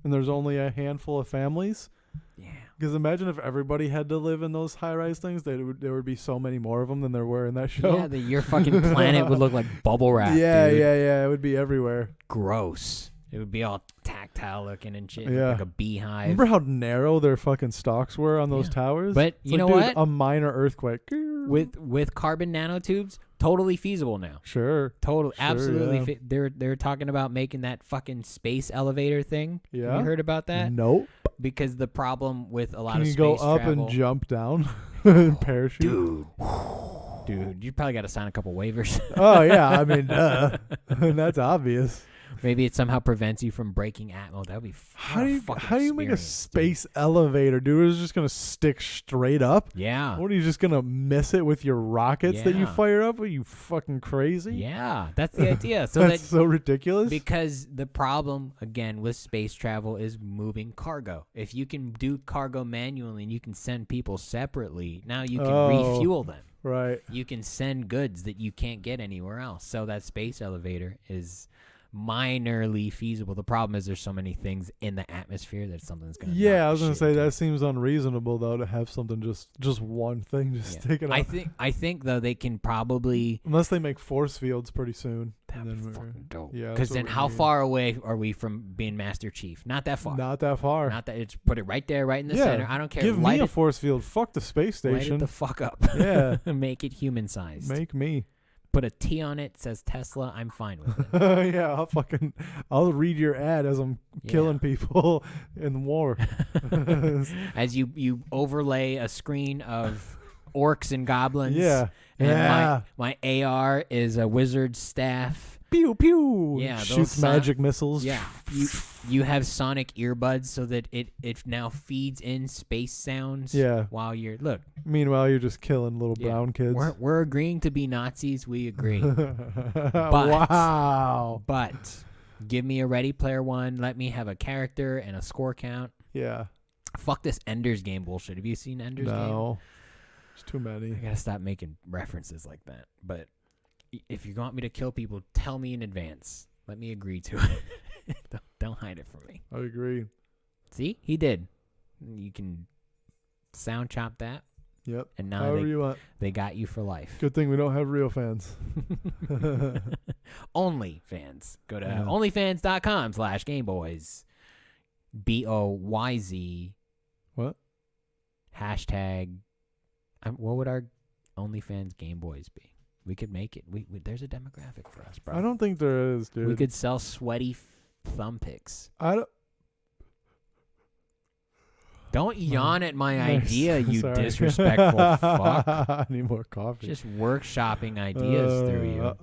and there's only a handful of families. yeah. Because imagine if everybody had to live in those high-rise things, there would be so many more of them than there were in that show. Yeah, your fucking planet would look like bubble wrap. Yeah, dude. yeah. It would be everywhere. Gross. It would be all tactile looking and shit. Yeah. Like a beehive. Remember how narrow their fucking stalks were on those towers? But It's you like, know dude, what? A minor earthquake. With carbon nanotubes, totally feasible now. Sure. Totally, Sure, absolutely. yeah. They're talking about making that fucking space elevator thing. Yeah. You heard about that? Nope. Because the problem with a lot Can of you space go up travel, and jump down? Parachute? dude, you probably got to sign a couple waivers. Oh, yeah. I mean, that's obvious. Maybe it somehow prevents you from breaking atmo. That would be How do you make a dude. space elevator, dude? It's just gonna stick straight up. Yeah. What are you just gonna miss it with your rockets that you Yeah. fire up? Are you fucking crazy? Yeah, that's the idea. So That's so ridiculous. because the problem again with space travel is moving cargo. If you can do cargo manually and you can send people separately, now you can refuel them. Right. You can send goods that you can't get anywhere else. So that space elevator is minorly feasible. The problem is there's so many things in the atmosphere that something's gonna. Yeah, knock I was the gonna shit say into. that seems unreasonable though to have something just one thing just Yeah. sticking I out. think though they can probably. Unless they make force fields pretty soon. That'd and be then fucking dope. yeah, Because that's then what we how need. far away are we from being Master Chief? Not that far. Not that far. Not that. It's put it right there, right in the Yeah. center. I don't care. Give light me a it, force field. Fuck the space light it station. the fuck up. Yeah. Make it human sized. Make me. Put a T on it. Says Tesla. I'm fine with it. Yeah, I'll read your ad as I'm killing people in war. As you overlay a screen of orcs and goblins. Yeah. And Yeah. my AR is a wizard's staff. Pew pew. Yeah, Shoots those magic missiles. Yeah. You have sonic earbuds so that it now feeds in space sounds. Yeah. While you're look. Meanwhile, you're just killing little brown kids. We're agreeing to be Nazis. We agree. Wow. But give me a Ready Player One. Let me have a character and a score count. Yeah. Fuck this Ender's Game bullshit. Have you seen Ender's Game? No. It's too many. I gotta stop making references like that. But if you want me to kill people, tell me in advance. Let me agree to it. Don't hide it from me. I agree. See, he did. You can sound chop that, Yep. and now However you want. they got you for life. Good thing we don't have real fans. OnlyFans. Go to Yeah. onlyfans.com/Gameboiz. BOYZ. What? Hashtag. What would our OnlyFans Gameboiz be? We could make it. We there's a demographic for us, bro. I don't think there is, dude. We could sell sweaty thumb pics. I don't. Don't yawn at my Nice. idea, you Sorry. disrespectful fuck. I need more coffee. Just workshopping ideas through you.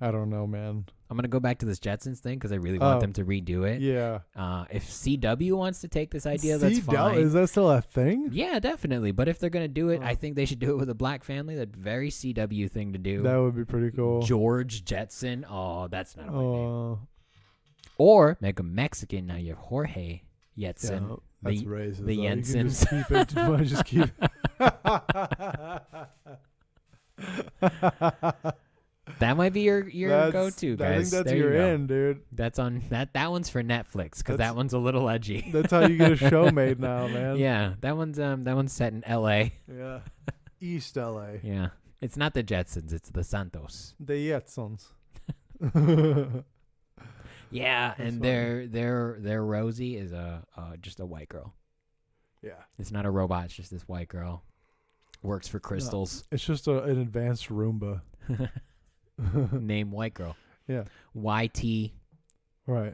I don't know, man. I'm going to go back to this Jetsons thing because I really want Oh. them to redo it. Yeah. If CW wants to take this idea, that's fine. Is that still a thing? Yeah, definitely. But if they're going to do it, Oh. I think they should do it with a black family. That's very CW thing to do. That would be pretty cool. George Jetson. Oh, that's not a white name. Oh, Or make a Mexican. Now you have Jorge yeah, Jetson. that's the racist. the though. You can Jensens. just keep it. Why don't you just keep That might be your That's- go-to, I guys. think that's There you your go. in, dude. That's on that one's for Netflix because That's- that one's a little edgy. That's how you get a show made now, man. Yeah, that one's set in L.A. Yeah. East LA. Yeah, it's not the Jetsons, it's the Santos. The Jetsons. Yeah, That's and funny. their Rosie is just a white girl. Yeah. It's not a robot. It's just this white girl. Works for crystals. It's just an advanced Roomba. Name white girl. Yeah. YTGRL. Right.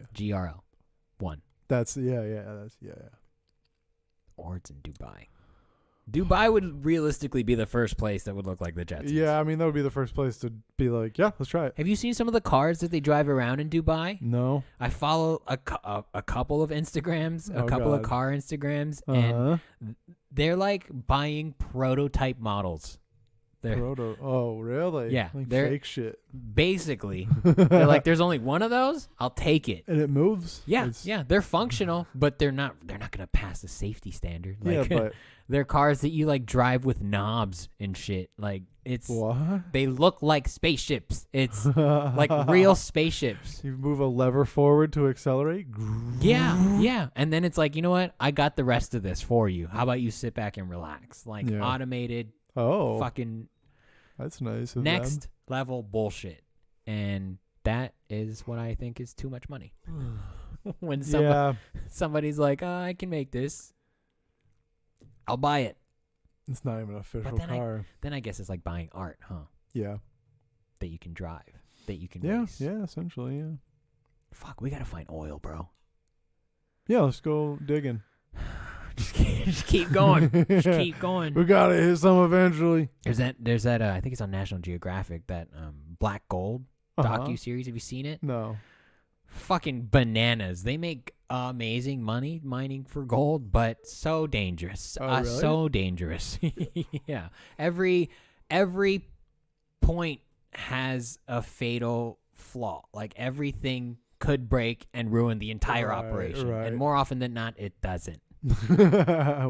1. That's yeah. Or it's in Dubai. Dubai would realistically be the first place that would look like the Jetsons. Yeah, I mean that would be the first place to be like, yeah, let's try it. Have you seen some of the cars that they drive around in Dubai? No. I follow a couple of Instagrams, a Oh, couple of God. car Instagrams, and they're like buying prototype models. Oh, really? Yeah, Like they're- fake shit. Basically, they're like, there's only one of those. I'll take it. And it moves. Yeah, yeah, they're functional, but they're not gonna pass the safety standard. Like, yeah, but they're cars that you like drive with knobs and shit. Like it's what? they look like spaceships. It's like real spaceships. You move a lever forward to accelerate. Yeah. And then it's like, you know what? I got the rest of this for you. How about you sit back and relax? Like Yeah. automated Oh, fucking that's nice. Of next them. level bullshit. And that is what I think is too much money. When somebody's like, I can make this, I'll buy it. It's not even an official then car. Then I guess it's like buying art, huh? Yeah. That you can drive, that you can Yeah. race. Yeah. Essentially. Yeah. Fuck, we gotta find oil, bro. Yeah. Let's go digging. Just keep going. Just keep going. We gotta hit some eventually. There's that. I think it's on National Geographic. That Black Gold docu-series. Have you seen it? No. Fucking bananas. They make amazing money mining for gold, but so dangerous. Oh, really? So dangerous. Yeah. Every point has a fatal flaw. Like everything could break and ruin the entire operation. Right. And more often than not, it doesn't.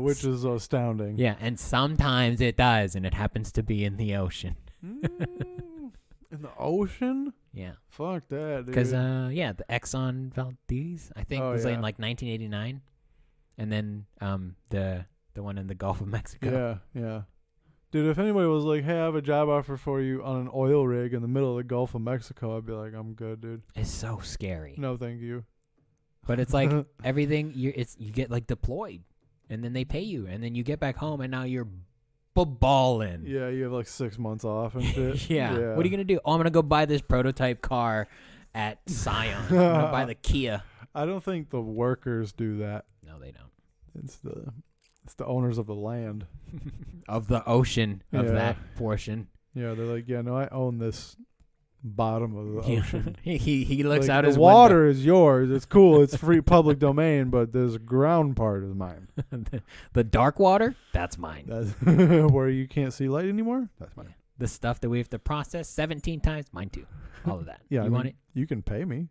Which is astounding. Yeah, and sometimes it does, and it happens to be in the ocean. In the ocean? Yeah. Fuck that, dude. Because, the Exxon Valdez, I think, was in like 1989. And then the one in the Gulf of Mexico. Yeah. Dude, if anybody was like, hey, I have a job offer for you on an oil rig in the middle of the Gulf of Mexico, I'd be like, I'm good, dude. It's so scary. No, thank you. But it's like everything, you get like deployed, and then they pay you, and then you get back home, and now you're balling. Yeah, you have like 6 months off and shit. Yeah. What are you going to do? Oh, I'm going to go buy this prototype car at Scion. I'm going to buy the Kia. I don't think the workers do that. No, they don't. It's the owners of the land. Of the ocean, of Yeah. that portion. Yeah, they're like, yeah, no, I own this bottom of the ocean. He looks Like, out the his water is yours. It's cool. It's free public domain, but this ground part is mine. window. The dark water, that's mine. That's where you can't see light anymore. That's mine. The stuff that we have to process 17 times, mine too. All of that. Yeah, You want it? You can pay me.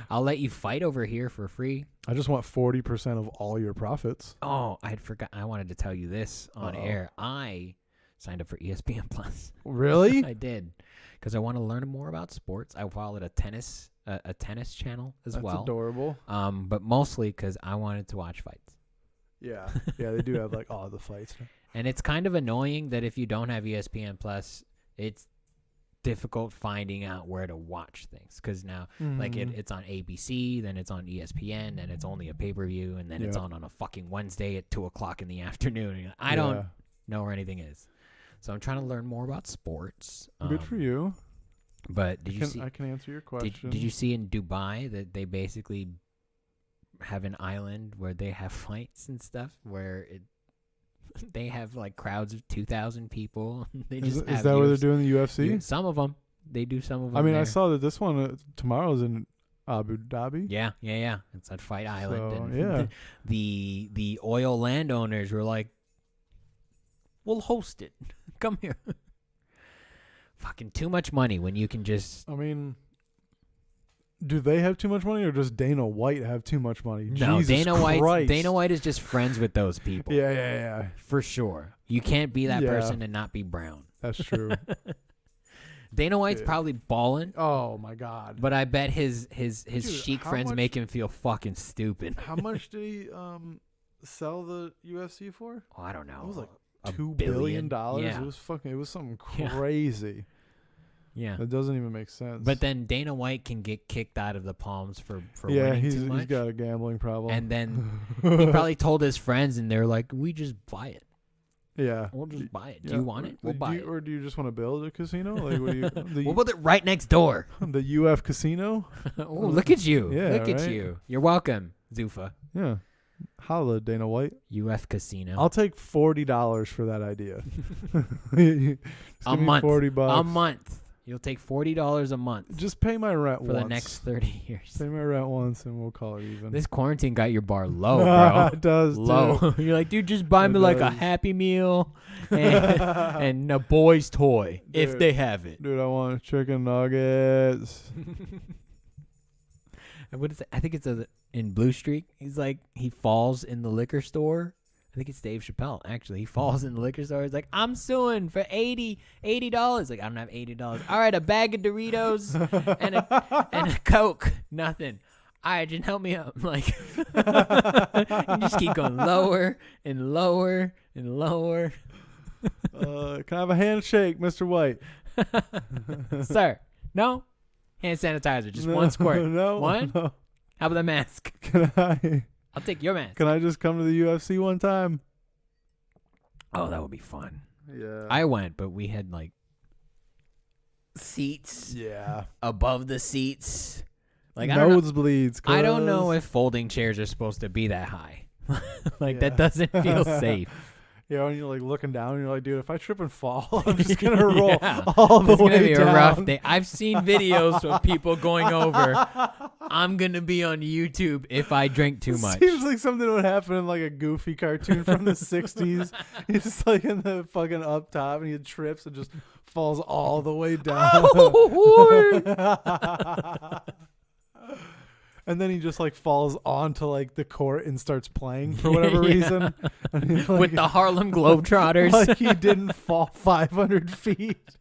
I'll let you fight over here for free. I just want 40% of all your profits. Oh, I had forgot. I wanted to tell you this on air. I signed up for ESPN Plus. Really? I did, because I want to learn more about sports. I followed a tennis channel as That's well. adorable. But mostly because I wanted to watch fights. Yeah. Yeah, they do have like all the fights. And it's kind of annoying that if you don't have ESPN Plus, it's difficult finding out where to watch things, because now like it's on ABC, then it's on ESPN, and it's only a pay-per-view, and then it's on a fucking Wednesday at 2:00 in the afternoon. And I don't know where anything is, so I'm trying to learn more about sports. Good for you. But did you see? I can answer your question. Did you see in Dubai that they basically have an island where they have fights and stuff, where they have like crowds of 2,000 people. They just is that what they're doing in the UFC? Some of them. They do some of them. I mean, there. I saw that this one tomorrow's in Abu Dhabi. Yeah. It's at Fight Island. So, And yeah. the oil landowners were like, we'll host it. Come here. Fucking too much money when you can just... I mean, do they have too much money, or does Dana White have too much money? No, Jesus Christ. Dana White is just friends with those people. Yeah. For sure. You can't be that Yeah. person and not be brown. That's true. Dana White's Yeah. probably balling, Oh my God. but I bet his Dude, chic how friends much- make him feel fucking stupid. How much did he sell the UFC for? Oh, I don't know. It was like $2 $2 billion. Yeah. It was something Yeah. crazy. Yeah. That doesn't even make sense. But then Dana White can get kicked out of the Palms for yeah, winning he's too much. he's got a gambling problem. And then he probably told his friends, and they're like, "We just buy it. yeah. We'll just buy it. Yeah. Do you want it? We'll buy it. Or do you just want to build a casino? Like, what do you? We'll build it right next door." The UF casino? Oh, look at you! Yeah, Look at right? you! You're welcome, Zufa. Yeah. Holla, Dana White. UF Casino. I'll take $40 for that idea. Just A give me month. $40. A month. You'll take $40 a month Just pay my rent for once. the next 30 years. Pay my rent once, and we'll call it even. This quarantine got your bar low, bro. It does, low. too. You're like, dude, just buy me like a Happy Meal and a Boiz toy if they have it. Dude, I want chicken nuggets. And what is it? I think it's in Blue Streak. He's like, he falls in the liquor store. I think it's Dave Chappelle, actually. He falls in the liquor store. He's like, I'm suing for $80. Like, I don't have $80. All right, a bag of Doritos and a Coke. Nothing. All right, just help me up. Like, you just keep going lower and lower and lower. Can I have a handshake, Mr. White? Sir, no? Hand sanitizer, just one squirt. No. One? No. How about the mask? Can I? I'll take your mask. Can I just come to the UFC one time? Oh, that would be fun. Yeah. I went, but we had like seats Yeah. above the seats. Like, I don't know. Nosebleeds. I don't know if folding chairs are supposed to be that high. Like, that doesn't feel safe. Yeah, when you're like looking down, and you're like, dude, if I trip and fall, I'm just gonna roll Yeah. all the It's way gonna be down. a rough day. I've seen videos of people going over. I'm gonna be on YouTube if I drink too much. Seems like something that would happen in like a Goofy cartoon from the 60s. He's just like in the fucking up top, and he trips and just falls all the way down. And then he just like falls onto like the court and starts playing for whatever reason. And he's, like, With the Harlem Globetrotters. like he didn't fall 500 feet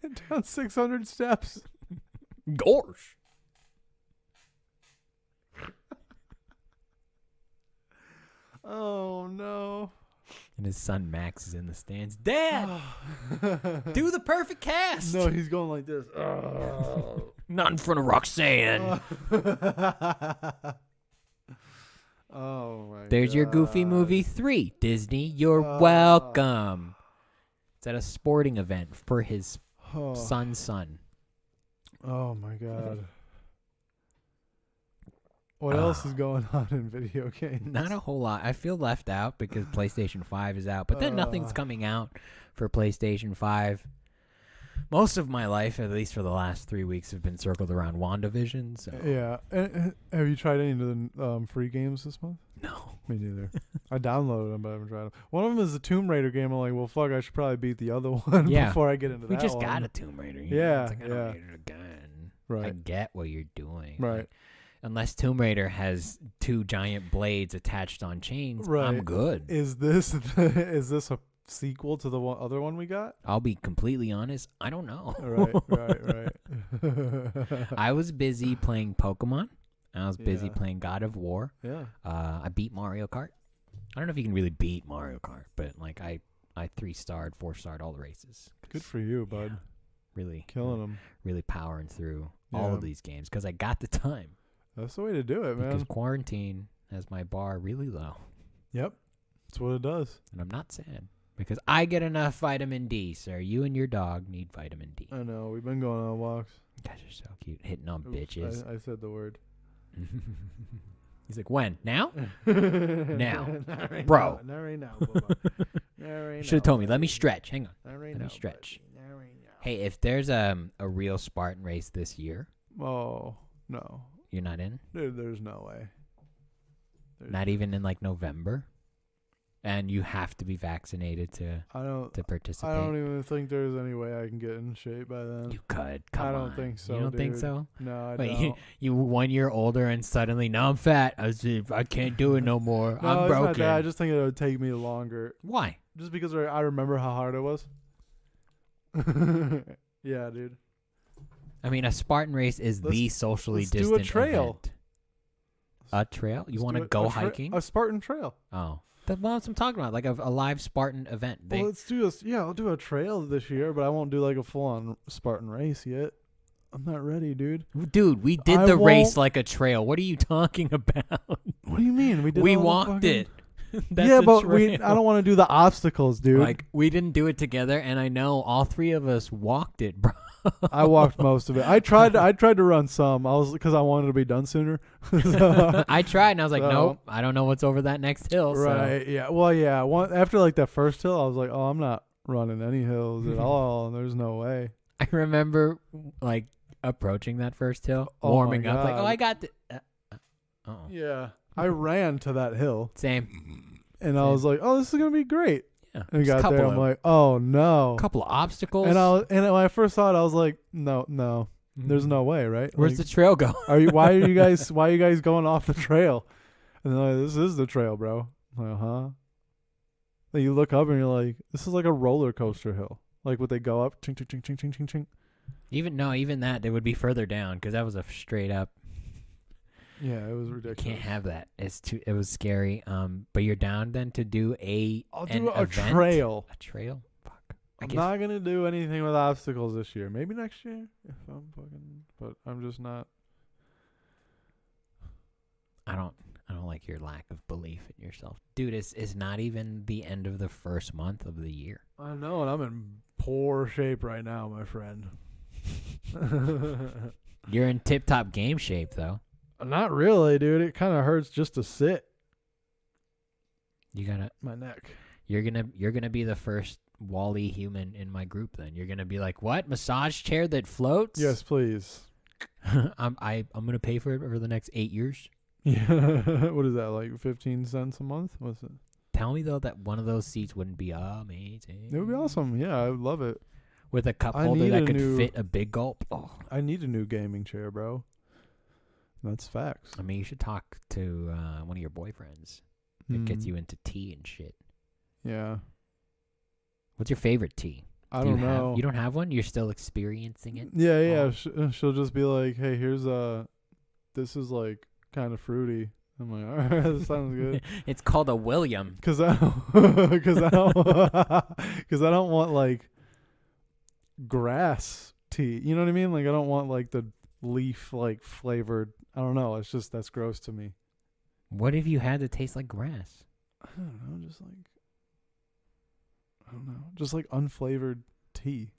and down 600 steps. Gosh. Oh no. And his son Max is in the stands. Dad, do the perfect cast. No, he's going like this. Not in front of Roxanne. Oh my god. There's your Goofy movie 3. Disney, you're welcome. It's at a sporting event for his son's son. Oh my god. What else is going on in video games? Not a whole lot. I feel left out because PlayStation 5 is out, but then nothing's coming out for PlayStation 5. Most of my life, at least for the last 3 weeks, have been circled around WandaVision. So Yeah. Have you tried any of the free games this month? no. Me neither. I downloaded them, but I haven't tried them. One of them is the Tomb Raider game. I'm like, well, fuck, I should probably beat the other one before I get into We that just one. got a Tomb Raider. Yeah, It's like, I don't yeah. need it again. Right. I get what you're doing. Right. Like, unless Tomb Raider has 2 giant blades attached on chains, Right. I'm good. Is this a sequel to the other one we got? I'll be completely honest. I don't know. Right. I was busy playing Pokemon. I was busy Yeah. playing God of War. Yeah. I beat Mario Kart. I don't know if you can really beat Mario Kart, but like I 3-starred, 4-starred all the races. Good for you, bud. Really Killing them. really powering through all Yeah. of these games because I got the time. That's the way to do it, Because man. quarantine has my bar really low. Yep. That's what it does. And I'm not sad because I get enough vitamin D, sir. You and your dog need vitamin D. I know. We've been going on walks. You guys are so cute. Hitting on Oops, bitches. I said the word. He's like, when? Now? Now. Bro. Not right now. Bubba. Not right Should have now, told me. Let me buddy. stretch. Hang on. Not right Let me now, stretch. buddy. Not right now. Hey, if there's a real Spartan race this year, Oh, no. you're not in? Dude, there's no way. Not even in like November? And you have to be vaccinated to I don't participate? I don't even think there's any way I can get in shape by then. You could. Come on. I don't think so. You don't think dude. so? No, I Wait, don't. you 1 year older and suddenly, now I'm fat. I can't do it no more. No, I'm it's broken. not that. I just think it would take me longer. Why? Just because I remember how hard it was. Yeah, dude. I mean, a Spartan race is the socially let's do a distant trail. event. A trail? You Let's want to do go hiking? A Spartan trail. Oh. That's what I'm talking about. Like a live Spartan event. Well, let's do this. Yeah, I'll do a trail this year, but I won't do like a full-on Spartan race yet. I'm not ready, dude. Dude, we did the race like a trail. What are you talking about? What do you mean? We did. We all the walked fucking- it. That's yeah, a but trail. I don't want to do the obstacles, dude. Like, we didn't do it together, and I know all 3 of us walked it, bro. I walked most of it. I tried to run some. Because I wanted to be done sooner. So- I tried, and I was like, So- nope, I don't know what's over that next hill. So. Right. Yeah. Well, yeah. After like that first hill, I was like, oh, I'm not running any hills at all. There's no way. I remember like approaching that first hill, Oh my warming up, like, God. oh, I got the. Yeah. I ran to that hill. Same. And I was like, oh, this is going to be great. Yeah. And we Just got there. I'm like, oh, no. couple of obstacles. And when I first saw it, I was like, no. There's no way, right? Where's like, the trail go? why are you guys going off the trail? And they're like, this is the trail, bro. I'm like, huh? Then you look up and you're like, this is like a roller coaster hill. Like, would they go up? Ching, ching, ching, ching, ching, ching, ching. Even that, they would be further down because that was a straight up. Yeah, it was ridiculous. Can't have that. It was scary. But you're down then to do I'll an do a event? trail. A trail? Fuck. I'm not going to do anything with obstacles this year. Maybe next year if I'm fucking, but I'm just not. I don't like your lack of belief in yourself. Dude, it's not even the end of the first month of the year. I know, and I'm in poor shape right now, my friend. You're in tip-top game shape, though. Not really, dude. It kind of hurts just to sit. You gotta My neck. You're gonna be the first Wall-E human in my group. Then you're gonna be like, what massage chair that floats? Yes, please. I'm gonna pay for it over the next 8 years. Yeah. What is that, like 15 cents a month? What's it? Tell me though that one of those seats wouldn't be amazing. It would be awesome. Yeah, I would love it. With a cup I holder need that a could new- fit a big gulp. Oh, I need a new gaming chair, bro. That's facts. I mean, you should talk to one of your boyfriends that gets you into tea and shit. Yeah. What's your favorite tea? I don't know. You don't have one? You're still experiencing it? Yeah. Oh. She'll just be like, hey, here's this is like kind of fruity. I'm like, all right, that sounds good. It's called a William. Cause I don't want like grass tea. You know what I mean? Like I don't want like the leaf like flavored. I don't know. It's just that's gross to me. What if you had to taste like grass? I don't know. Just like unflavored tea.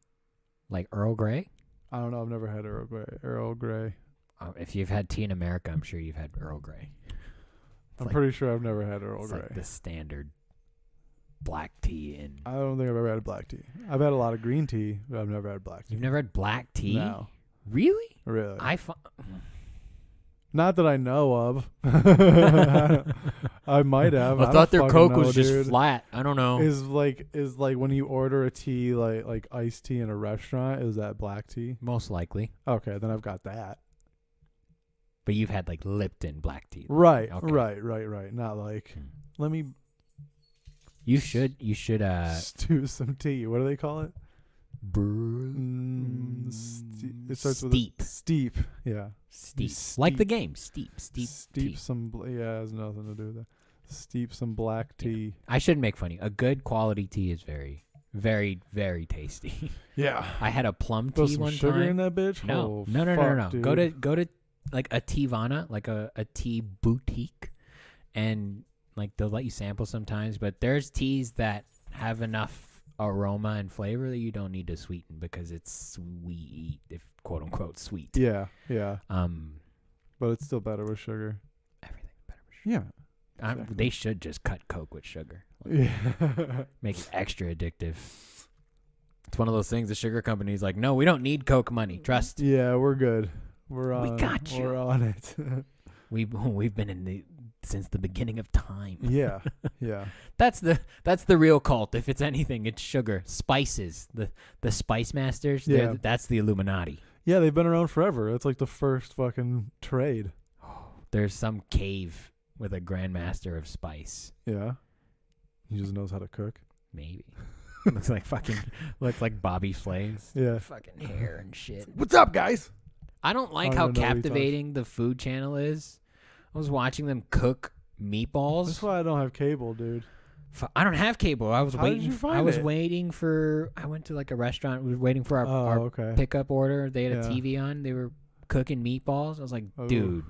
Like Earl Grey? I don't know. I've never had Earl Grey. If you've had tea in America, I'm sure you've had Earl Grey. I'm pretty sure I've never had Earl It's Grey. like the standard black tea. And I don't think I've ever had black tea. I've had a lot of green tea, but I've never had black tea. you've never had black tea? No. Really? Really? Not that I know of. I might have. I thought their don't Coke fucking was know, just dude. flat. I don't know. Is like when you order a tea like iced tea in a restaurant, is that black tea? Most likely. Okay, then I've got that. But you've had like Lipton black tea. Right, Okay. right. Not like let me You should stew some tea. What do they call it? It starts with steep. Steep. Yeah. Steep. Steep. Like the game. Steep tea. Some. Yeah, it has nothing to do with that. Steep some black tea. I shouldn't make fun of you. A good quality tea is very, very, very tasty. Yeah. I had a plum Throw tea some one sugar time. in that bitch. No, Oh, no. fuck, dude. Go to like a Teavana, like a tea boutique, and like they'll let you sample sometimes. But there's teas that have enough aroma and flavor that you don't need to sweeten because it's sweet, if quote unquote sweet. Yeah. But But it's still better with sugar. everything's better with sugar. Yeah. Exactly. They should just cut Coke with sugar. Yeah. Make it extra addictive. It's one of those things the sugar company's like, no, we don't need Coke money. Trust. Yeah, we're good. We're on. We got you. We're on it. We've been in since the beginning of time. Yeah. That's the real cult. If it's anything, it's sugar. Spices. The Spice Masters. Yeah. That's the Illuminati. Yeah, they've been around forever. It's like the first fucking trade. There's some cave with a grandmaster of spice. Yeah. He just knows how to cook. Maybe. looks like Bobby Flay's. Yeah. Fucking hair and shit. What's up, guys? I don't like I how don't even know what he captivating the food channel is. I was watching them cook meatballs. That's why I don't have cable, dude. I don't have cable. I was How did waiting. you find I was it? waiting for. I went to like a restaurant. We were waiting for our Okay. pickup order. They had Yeah. a TV on. They were cooking meatballs. I was like, Oh. dude,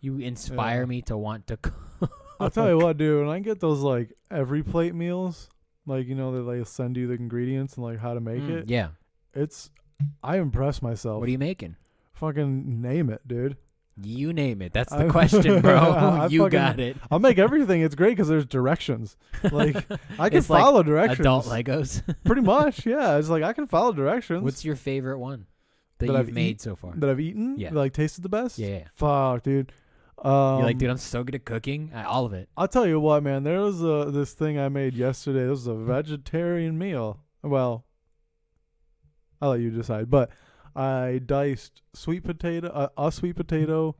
you inspire Yeah. me to want to cook. I'll tell you what, dude. When I get those like every plate meals, like they send you the ingredients and like how to make it. Yeah. I impress myself. What are you making? Fucking name it, dude. You name it. That's the question, bro. You got it. I'll make everything. It's great because there's directions. Like I can It's like follow directions. Adult Legos. Pretty much, yeah. It's like I can follow directions. What's your favorite one that I've you've made so far? that I've eaten? Yeah. That, like tasted the best? Yeah. Fuck, dude. You're like, dude, I'm so good at cooking. All of it. I'll tell you what, man. There was this thing I made yesterday. This was a vegetarian meal. Well, I'll let you decide. But I diced sweet potato, a sweet potato,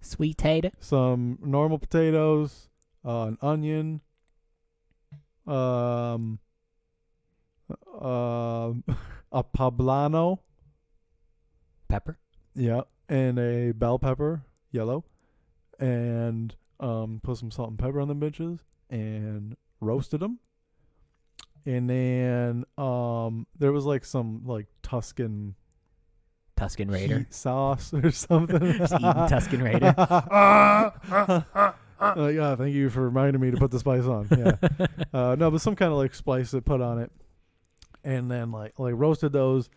Sweet tater. some normal potatoes, an onion, a poblano, Pepper. yeah, and a bell pepper, yellow, and put some salt and pepper on the bitches and roasted them. And then there was like some like Tuscan Raider. heat sauce or something. Just eating Tuscan Raider. Yeah, thank you for reminding me to put the spice on. Yeah, no, but some kind of like spice that put on it, and then like roasted those,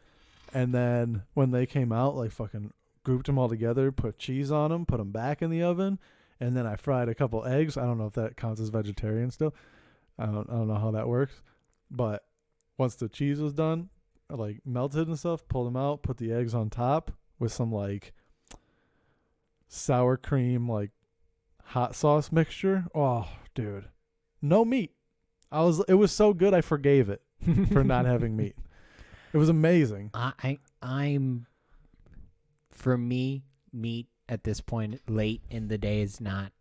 and then when they came out, like fucking grouped them all together, put cheese on them, put them back in the oven, and then I fried a couple eggs. I don't know if that counts as vegetarian still. I don't know how that works, but once the cheese was done, like melted and stuff, pulled them out, put the eggs on top with some like sour cream, like hot sauce mixture. Oh, dude, no meat. It was so good I forgave it for not having meat. It was amazing. I'm for me, meat at this point late in the day is not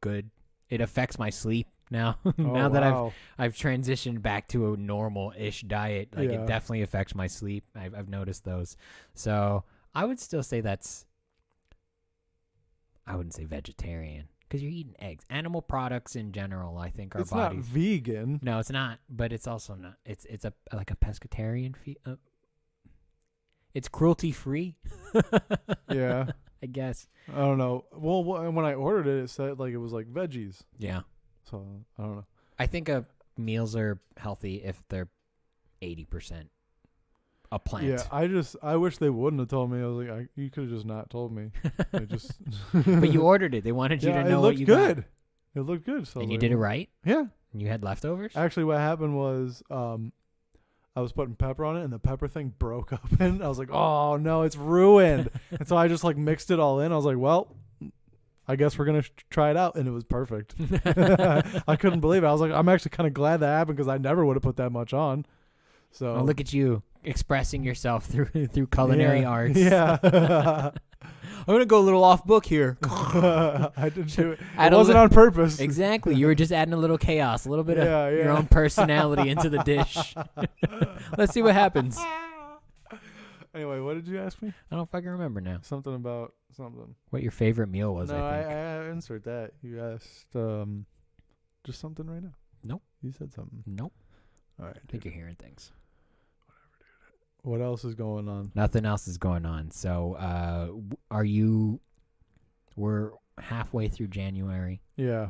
good. It affects my sleep now. Now that I've transitioned back to a normal-ish diet, like it definitely affects my sleep. I've noticed those. So I would still say I wouldn't say vegetarian because you're eating eggs. Animal products in general, I think our it's bodies. not vegan. No, it's not. But it's also not. It's like a pescatarian. It's cruelty-free. Yeah. I guess. I don't know. Well, when I ordered it, it said like it was like veggies. Yeah. So I don't know. I think meals are healthy if they're 80% a plant. Yeah, I wish they wouldn't have told me. I was like, you could have just not told me. But you ordered it. They wanted you to know what you got. It looked good. It looked good. So and you did it right? Yeah. And you had leftovers? Actually, what happened was I was putting pepper on it, and the pepper thing broke open. I was like, oh, no, it's ruined. And so I just like mixed it all in. I was like, well, I guess we're going to try it out. And it was perfect. I couldn't believe it. I was like, I'm actually kind of glad that happened because I never would have put that much on. So look at you expressing yourself through culinary arts. Yeah. I'm going to go a little off book here. I didn't do it. It wasn't on purpose. Exactly. You were just adding a little chaos, a little bit of your own personality into the dish. Let's see what happens. Anyway, what did you ask me? I don't fucking remember now. Something about something. What your favorite meal was, No, I think. I insert that. You asked just something right now. Nope. You said something. Nope. All right. I think you're hearing things. What else is going on? Nothing else is going on. So, we're halfway through January. Yeah.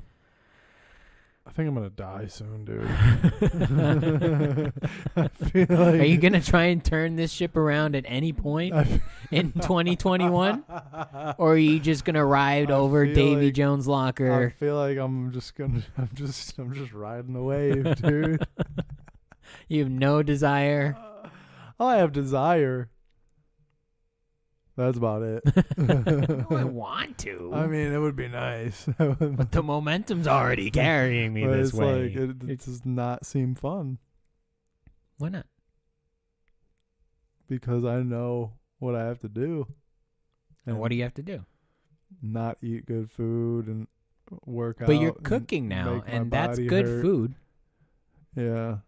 I think I'm going to die soon, dude. I feel like Are you going to try and turn this ship around at any point in 2021? Or are you just going to ride over Davy like, Jones' locker? I feel like I'm just riding the wave, dude. You have no desire. I have desire. That's about it. I want to. I mean, it would be nice. But the momentum's already carrying me this way. It does not seem fun. Why not? Because I know what I have to do. And what do you have to do? Not eat good food and work out. But you're cooking now, and that's good food. Yeah.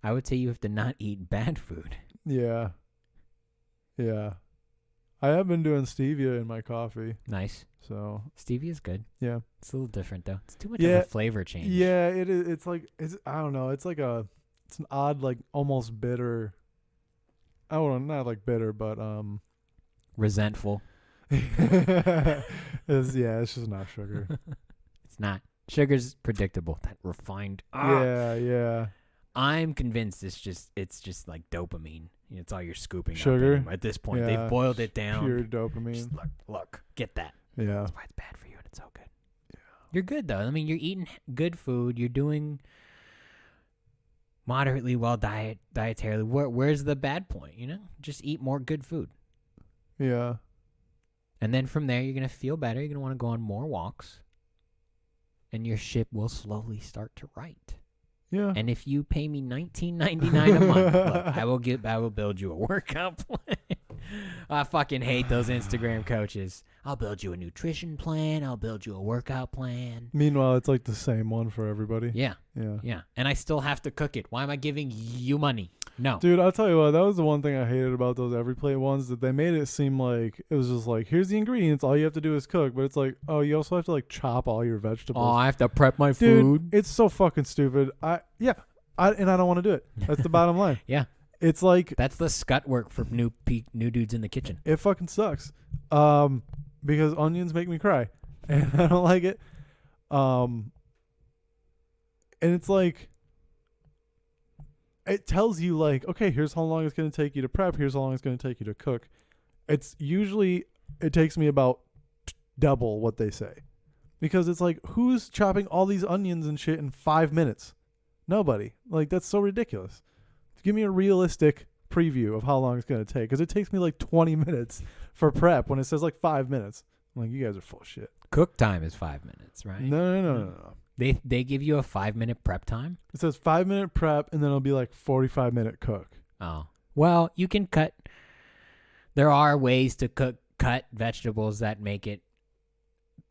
I would say you have to not eat bad food. Yeah. Yeah. I have been doing stevia in my coffee. Nice. So stevia is good. Yeah. It's a little different though. It's too much of a flavor change. Yeah, it is. It's like I don't know. It's like it's an odd, like almost bitter. I don't know, not like bitter, but resentful. It's just not sugar. It's not. Sugar's predictable. That refined. Yeah. I'm convinced it's just like dopamine. It's all you're scooping Sugar? up in. At this point. Yeah, They've boiled it down. Pure dopamine. Just look, get that. Yeah. That's why it's bad for you and it's so good. Yeah. You're good though. I mean, you're eating good food. You're doing moderately well dietarily. Where's the bad point? Just eat more good food. Yeah. And then from there, you're gonna feel better. You're gonna want to go on more walks, and your ship will slowly start to write. Yeah. And if you pay me $19.99 a month, look, I will build you a workout plan. I fucking hate those Instagram coaches. I'll build you a nutrition plan. I'll build you a workout plan. Meanwhile, it's like the same one for everybody. Yeah. Yeah. Yeah. And I still have to cook it. Why am I giving you money? No. Dude, I'll tell you what, that was the one thing I hated about those every plate ones, that they made it seem like it was just like, here's the ingredients, all you have to do is cook. But it's like, oh, you also have to like chop all your vegetables. Oh, I have to prep my Dude, food. it's so fucking stupid. I don't want to do it. That's the bottom line. Yeah. It's like, That's the scut work for new dudes in the kitchen. it fucking sucks. Because onions make me cry. And I don't like it. And it's like, it tells you like, okay, here's how long it's going to take you to prep. Here's how long it's going to take you to cook. It's usually, it takes me about double what they say. Because it's like, who's chopping all these onions and shit in 5 minutes? Nobody. Like, that's so ridiculous. Give me a realistic preview of how long it's going to take. Because it takes me like 20 minutes for prep when it says like 5 minutes. I'm like, you guys are full of shit. Cook time is 5 minutes, right? No. They give you a 5-minute prep time? It says 5 minute prep and then it'll be like 45-minute cook. Oh. Well, you can cut. There are ways to cut vegetables that make it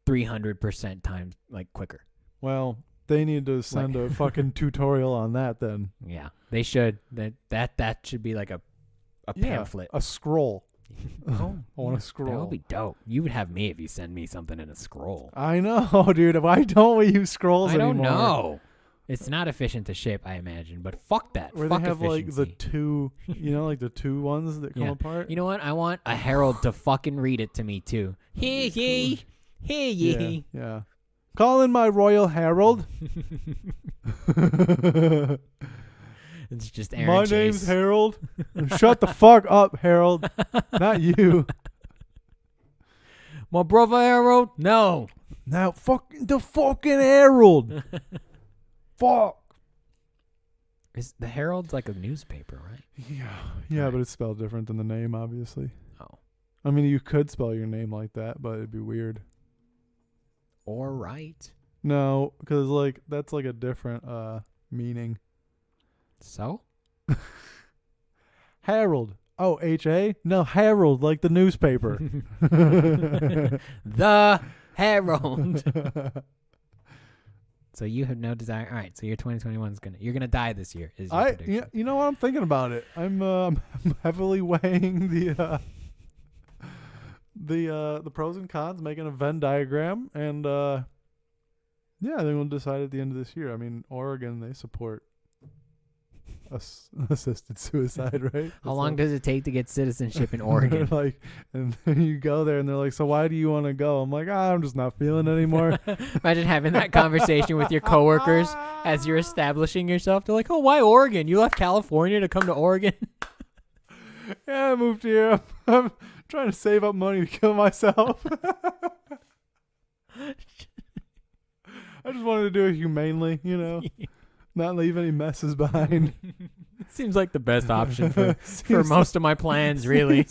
300% times like quicker. Well, they need to send a fucking tutorial on that then. Yeah, they should. That should be like a pamphlet. A scroll. Oh, I want a scroll. That would be dope. You would have me if you send me something in a scroll. I know, dude. Why don't we use scrolls anymore? I don't know. It's not efficient to ship, I imagine, but fuck that. Where fuck they have efficiency. like the two, like the two ones that come apart. You know what? I want a herald to fucking read it to me too. Hey ye. Yeah. Call in my royal herald. It's just Aaron My Chase. name's Harold. Shut the fuck up, Harold. Not you. My brother Harold? No. Now the fucking Herald. Fuck. Is the Herald's like a newspaper, right? Yeah, but it's spelled different than the name, obviously. Oh. I mean, you could spell your name like that, but it'd be weird. Or right. No, because like that's like a different meaning. So? Herald. Oh, H-A? No, Herald, like the newspaper. The Herald. So you have no desire. All right, so your 2021 is you're gonna die this year. Is your prediction? You know what? I'm thinking about it. I'm heavily weighing the pros and cons, making a Venn diagram, and I think we'll decide at the end of this year. I mean, Oregon, they support assisted suicide, right? How long does it take to get citizenship in Oregon? And then you go there and they're like, so why do you want to go? I'm like, I'm just not feeling it anymore. Imagine having that conversation with your coworkers as you're establishing yourself. They're like, oh, why Oregon? You left California to come to Oregon? Yeah, I moved here. I'm trying to save up money to kill myself. I just wanted to do it humanely, not leave any messes behind. It seems like the best option for most of my plans, really. I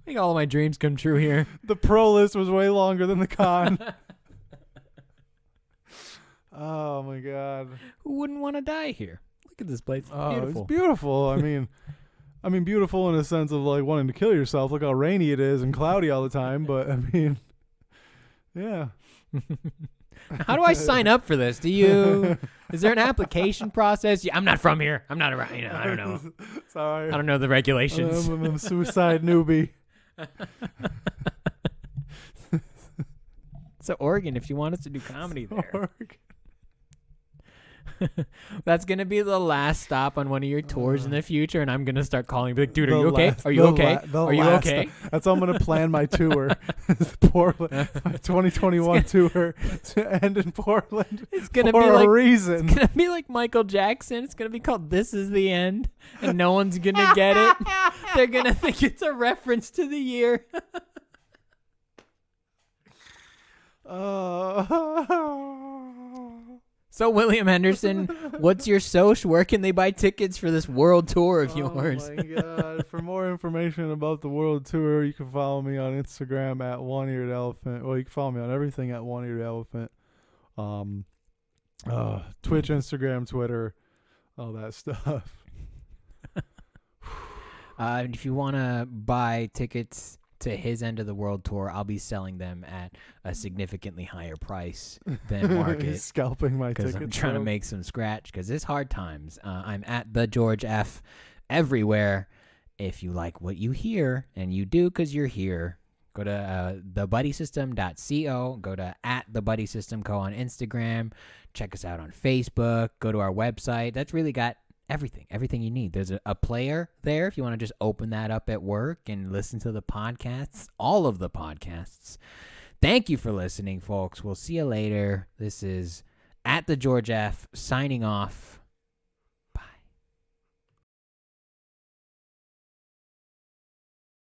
think all of my dreams come true here. The pro list was way longer than the con. Oh, my God. Who wouldn't want to die here? Look at this place. It's beautiful. beautiful. It's beautiful. I mean, beautiful in a sense of like wanting to kill yourself. Look how rainy it is and cloudy all the time. But I mean, yeah. How do I sign up for this? Is there an application process? I'm not from here. I'm not around. I don't know. Sorry. I don't know the regulations. I'm a suicide newbie. So Oregon, if you want us to do comedy there. Oregon. That's gonna be the last stop on one of your tours in the future, and I'm gonna start calling, be like, dude, are The you okay? last- Are you the okay? la- the Are you last- okay? That's how I'm gonna plan my tour. Portland, my 2021 tour to end in Portland. It's gonna for be a like reason. It's gonna be like Michael Jackson. It's gonna be called "This Is the End," and no one's gonna get it. They're gonna think it's a reference to the year. So, William Henderson, what's your soch? Where can they buy tickets for this world tour of yours? Oh my god! For more information about the world tour, you can follow me on Instagram at One-Eared Elephant. Well, you can follow me on everything at One-Eared Elephant. Twitch, Instagram, Twitter, all that stuff. If you want to buy tickets to his end of the world tour, I'll be selling them at a significantly higher price than market. Scalping my Because tickets. I'm trying to make some scratch because it's hard times. I'm at the George F. everywhere. If you like what you hear, and you do because you're here, go to thebuddysystem.co. Go to @thebuddysystemco on Instagram. Check us out on Facebook. Go to our website. That's really got everything you need. There's a player there if you want to just open that up at work and listen to the podcasts, all of the podcasts. Thank you for listening, folks. We'll see you later. This is @the George F signing off.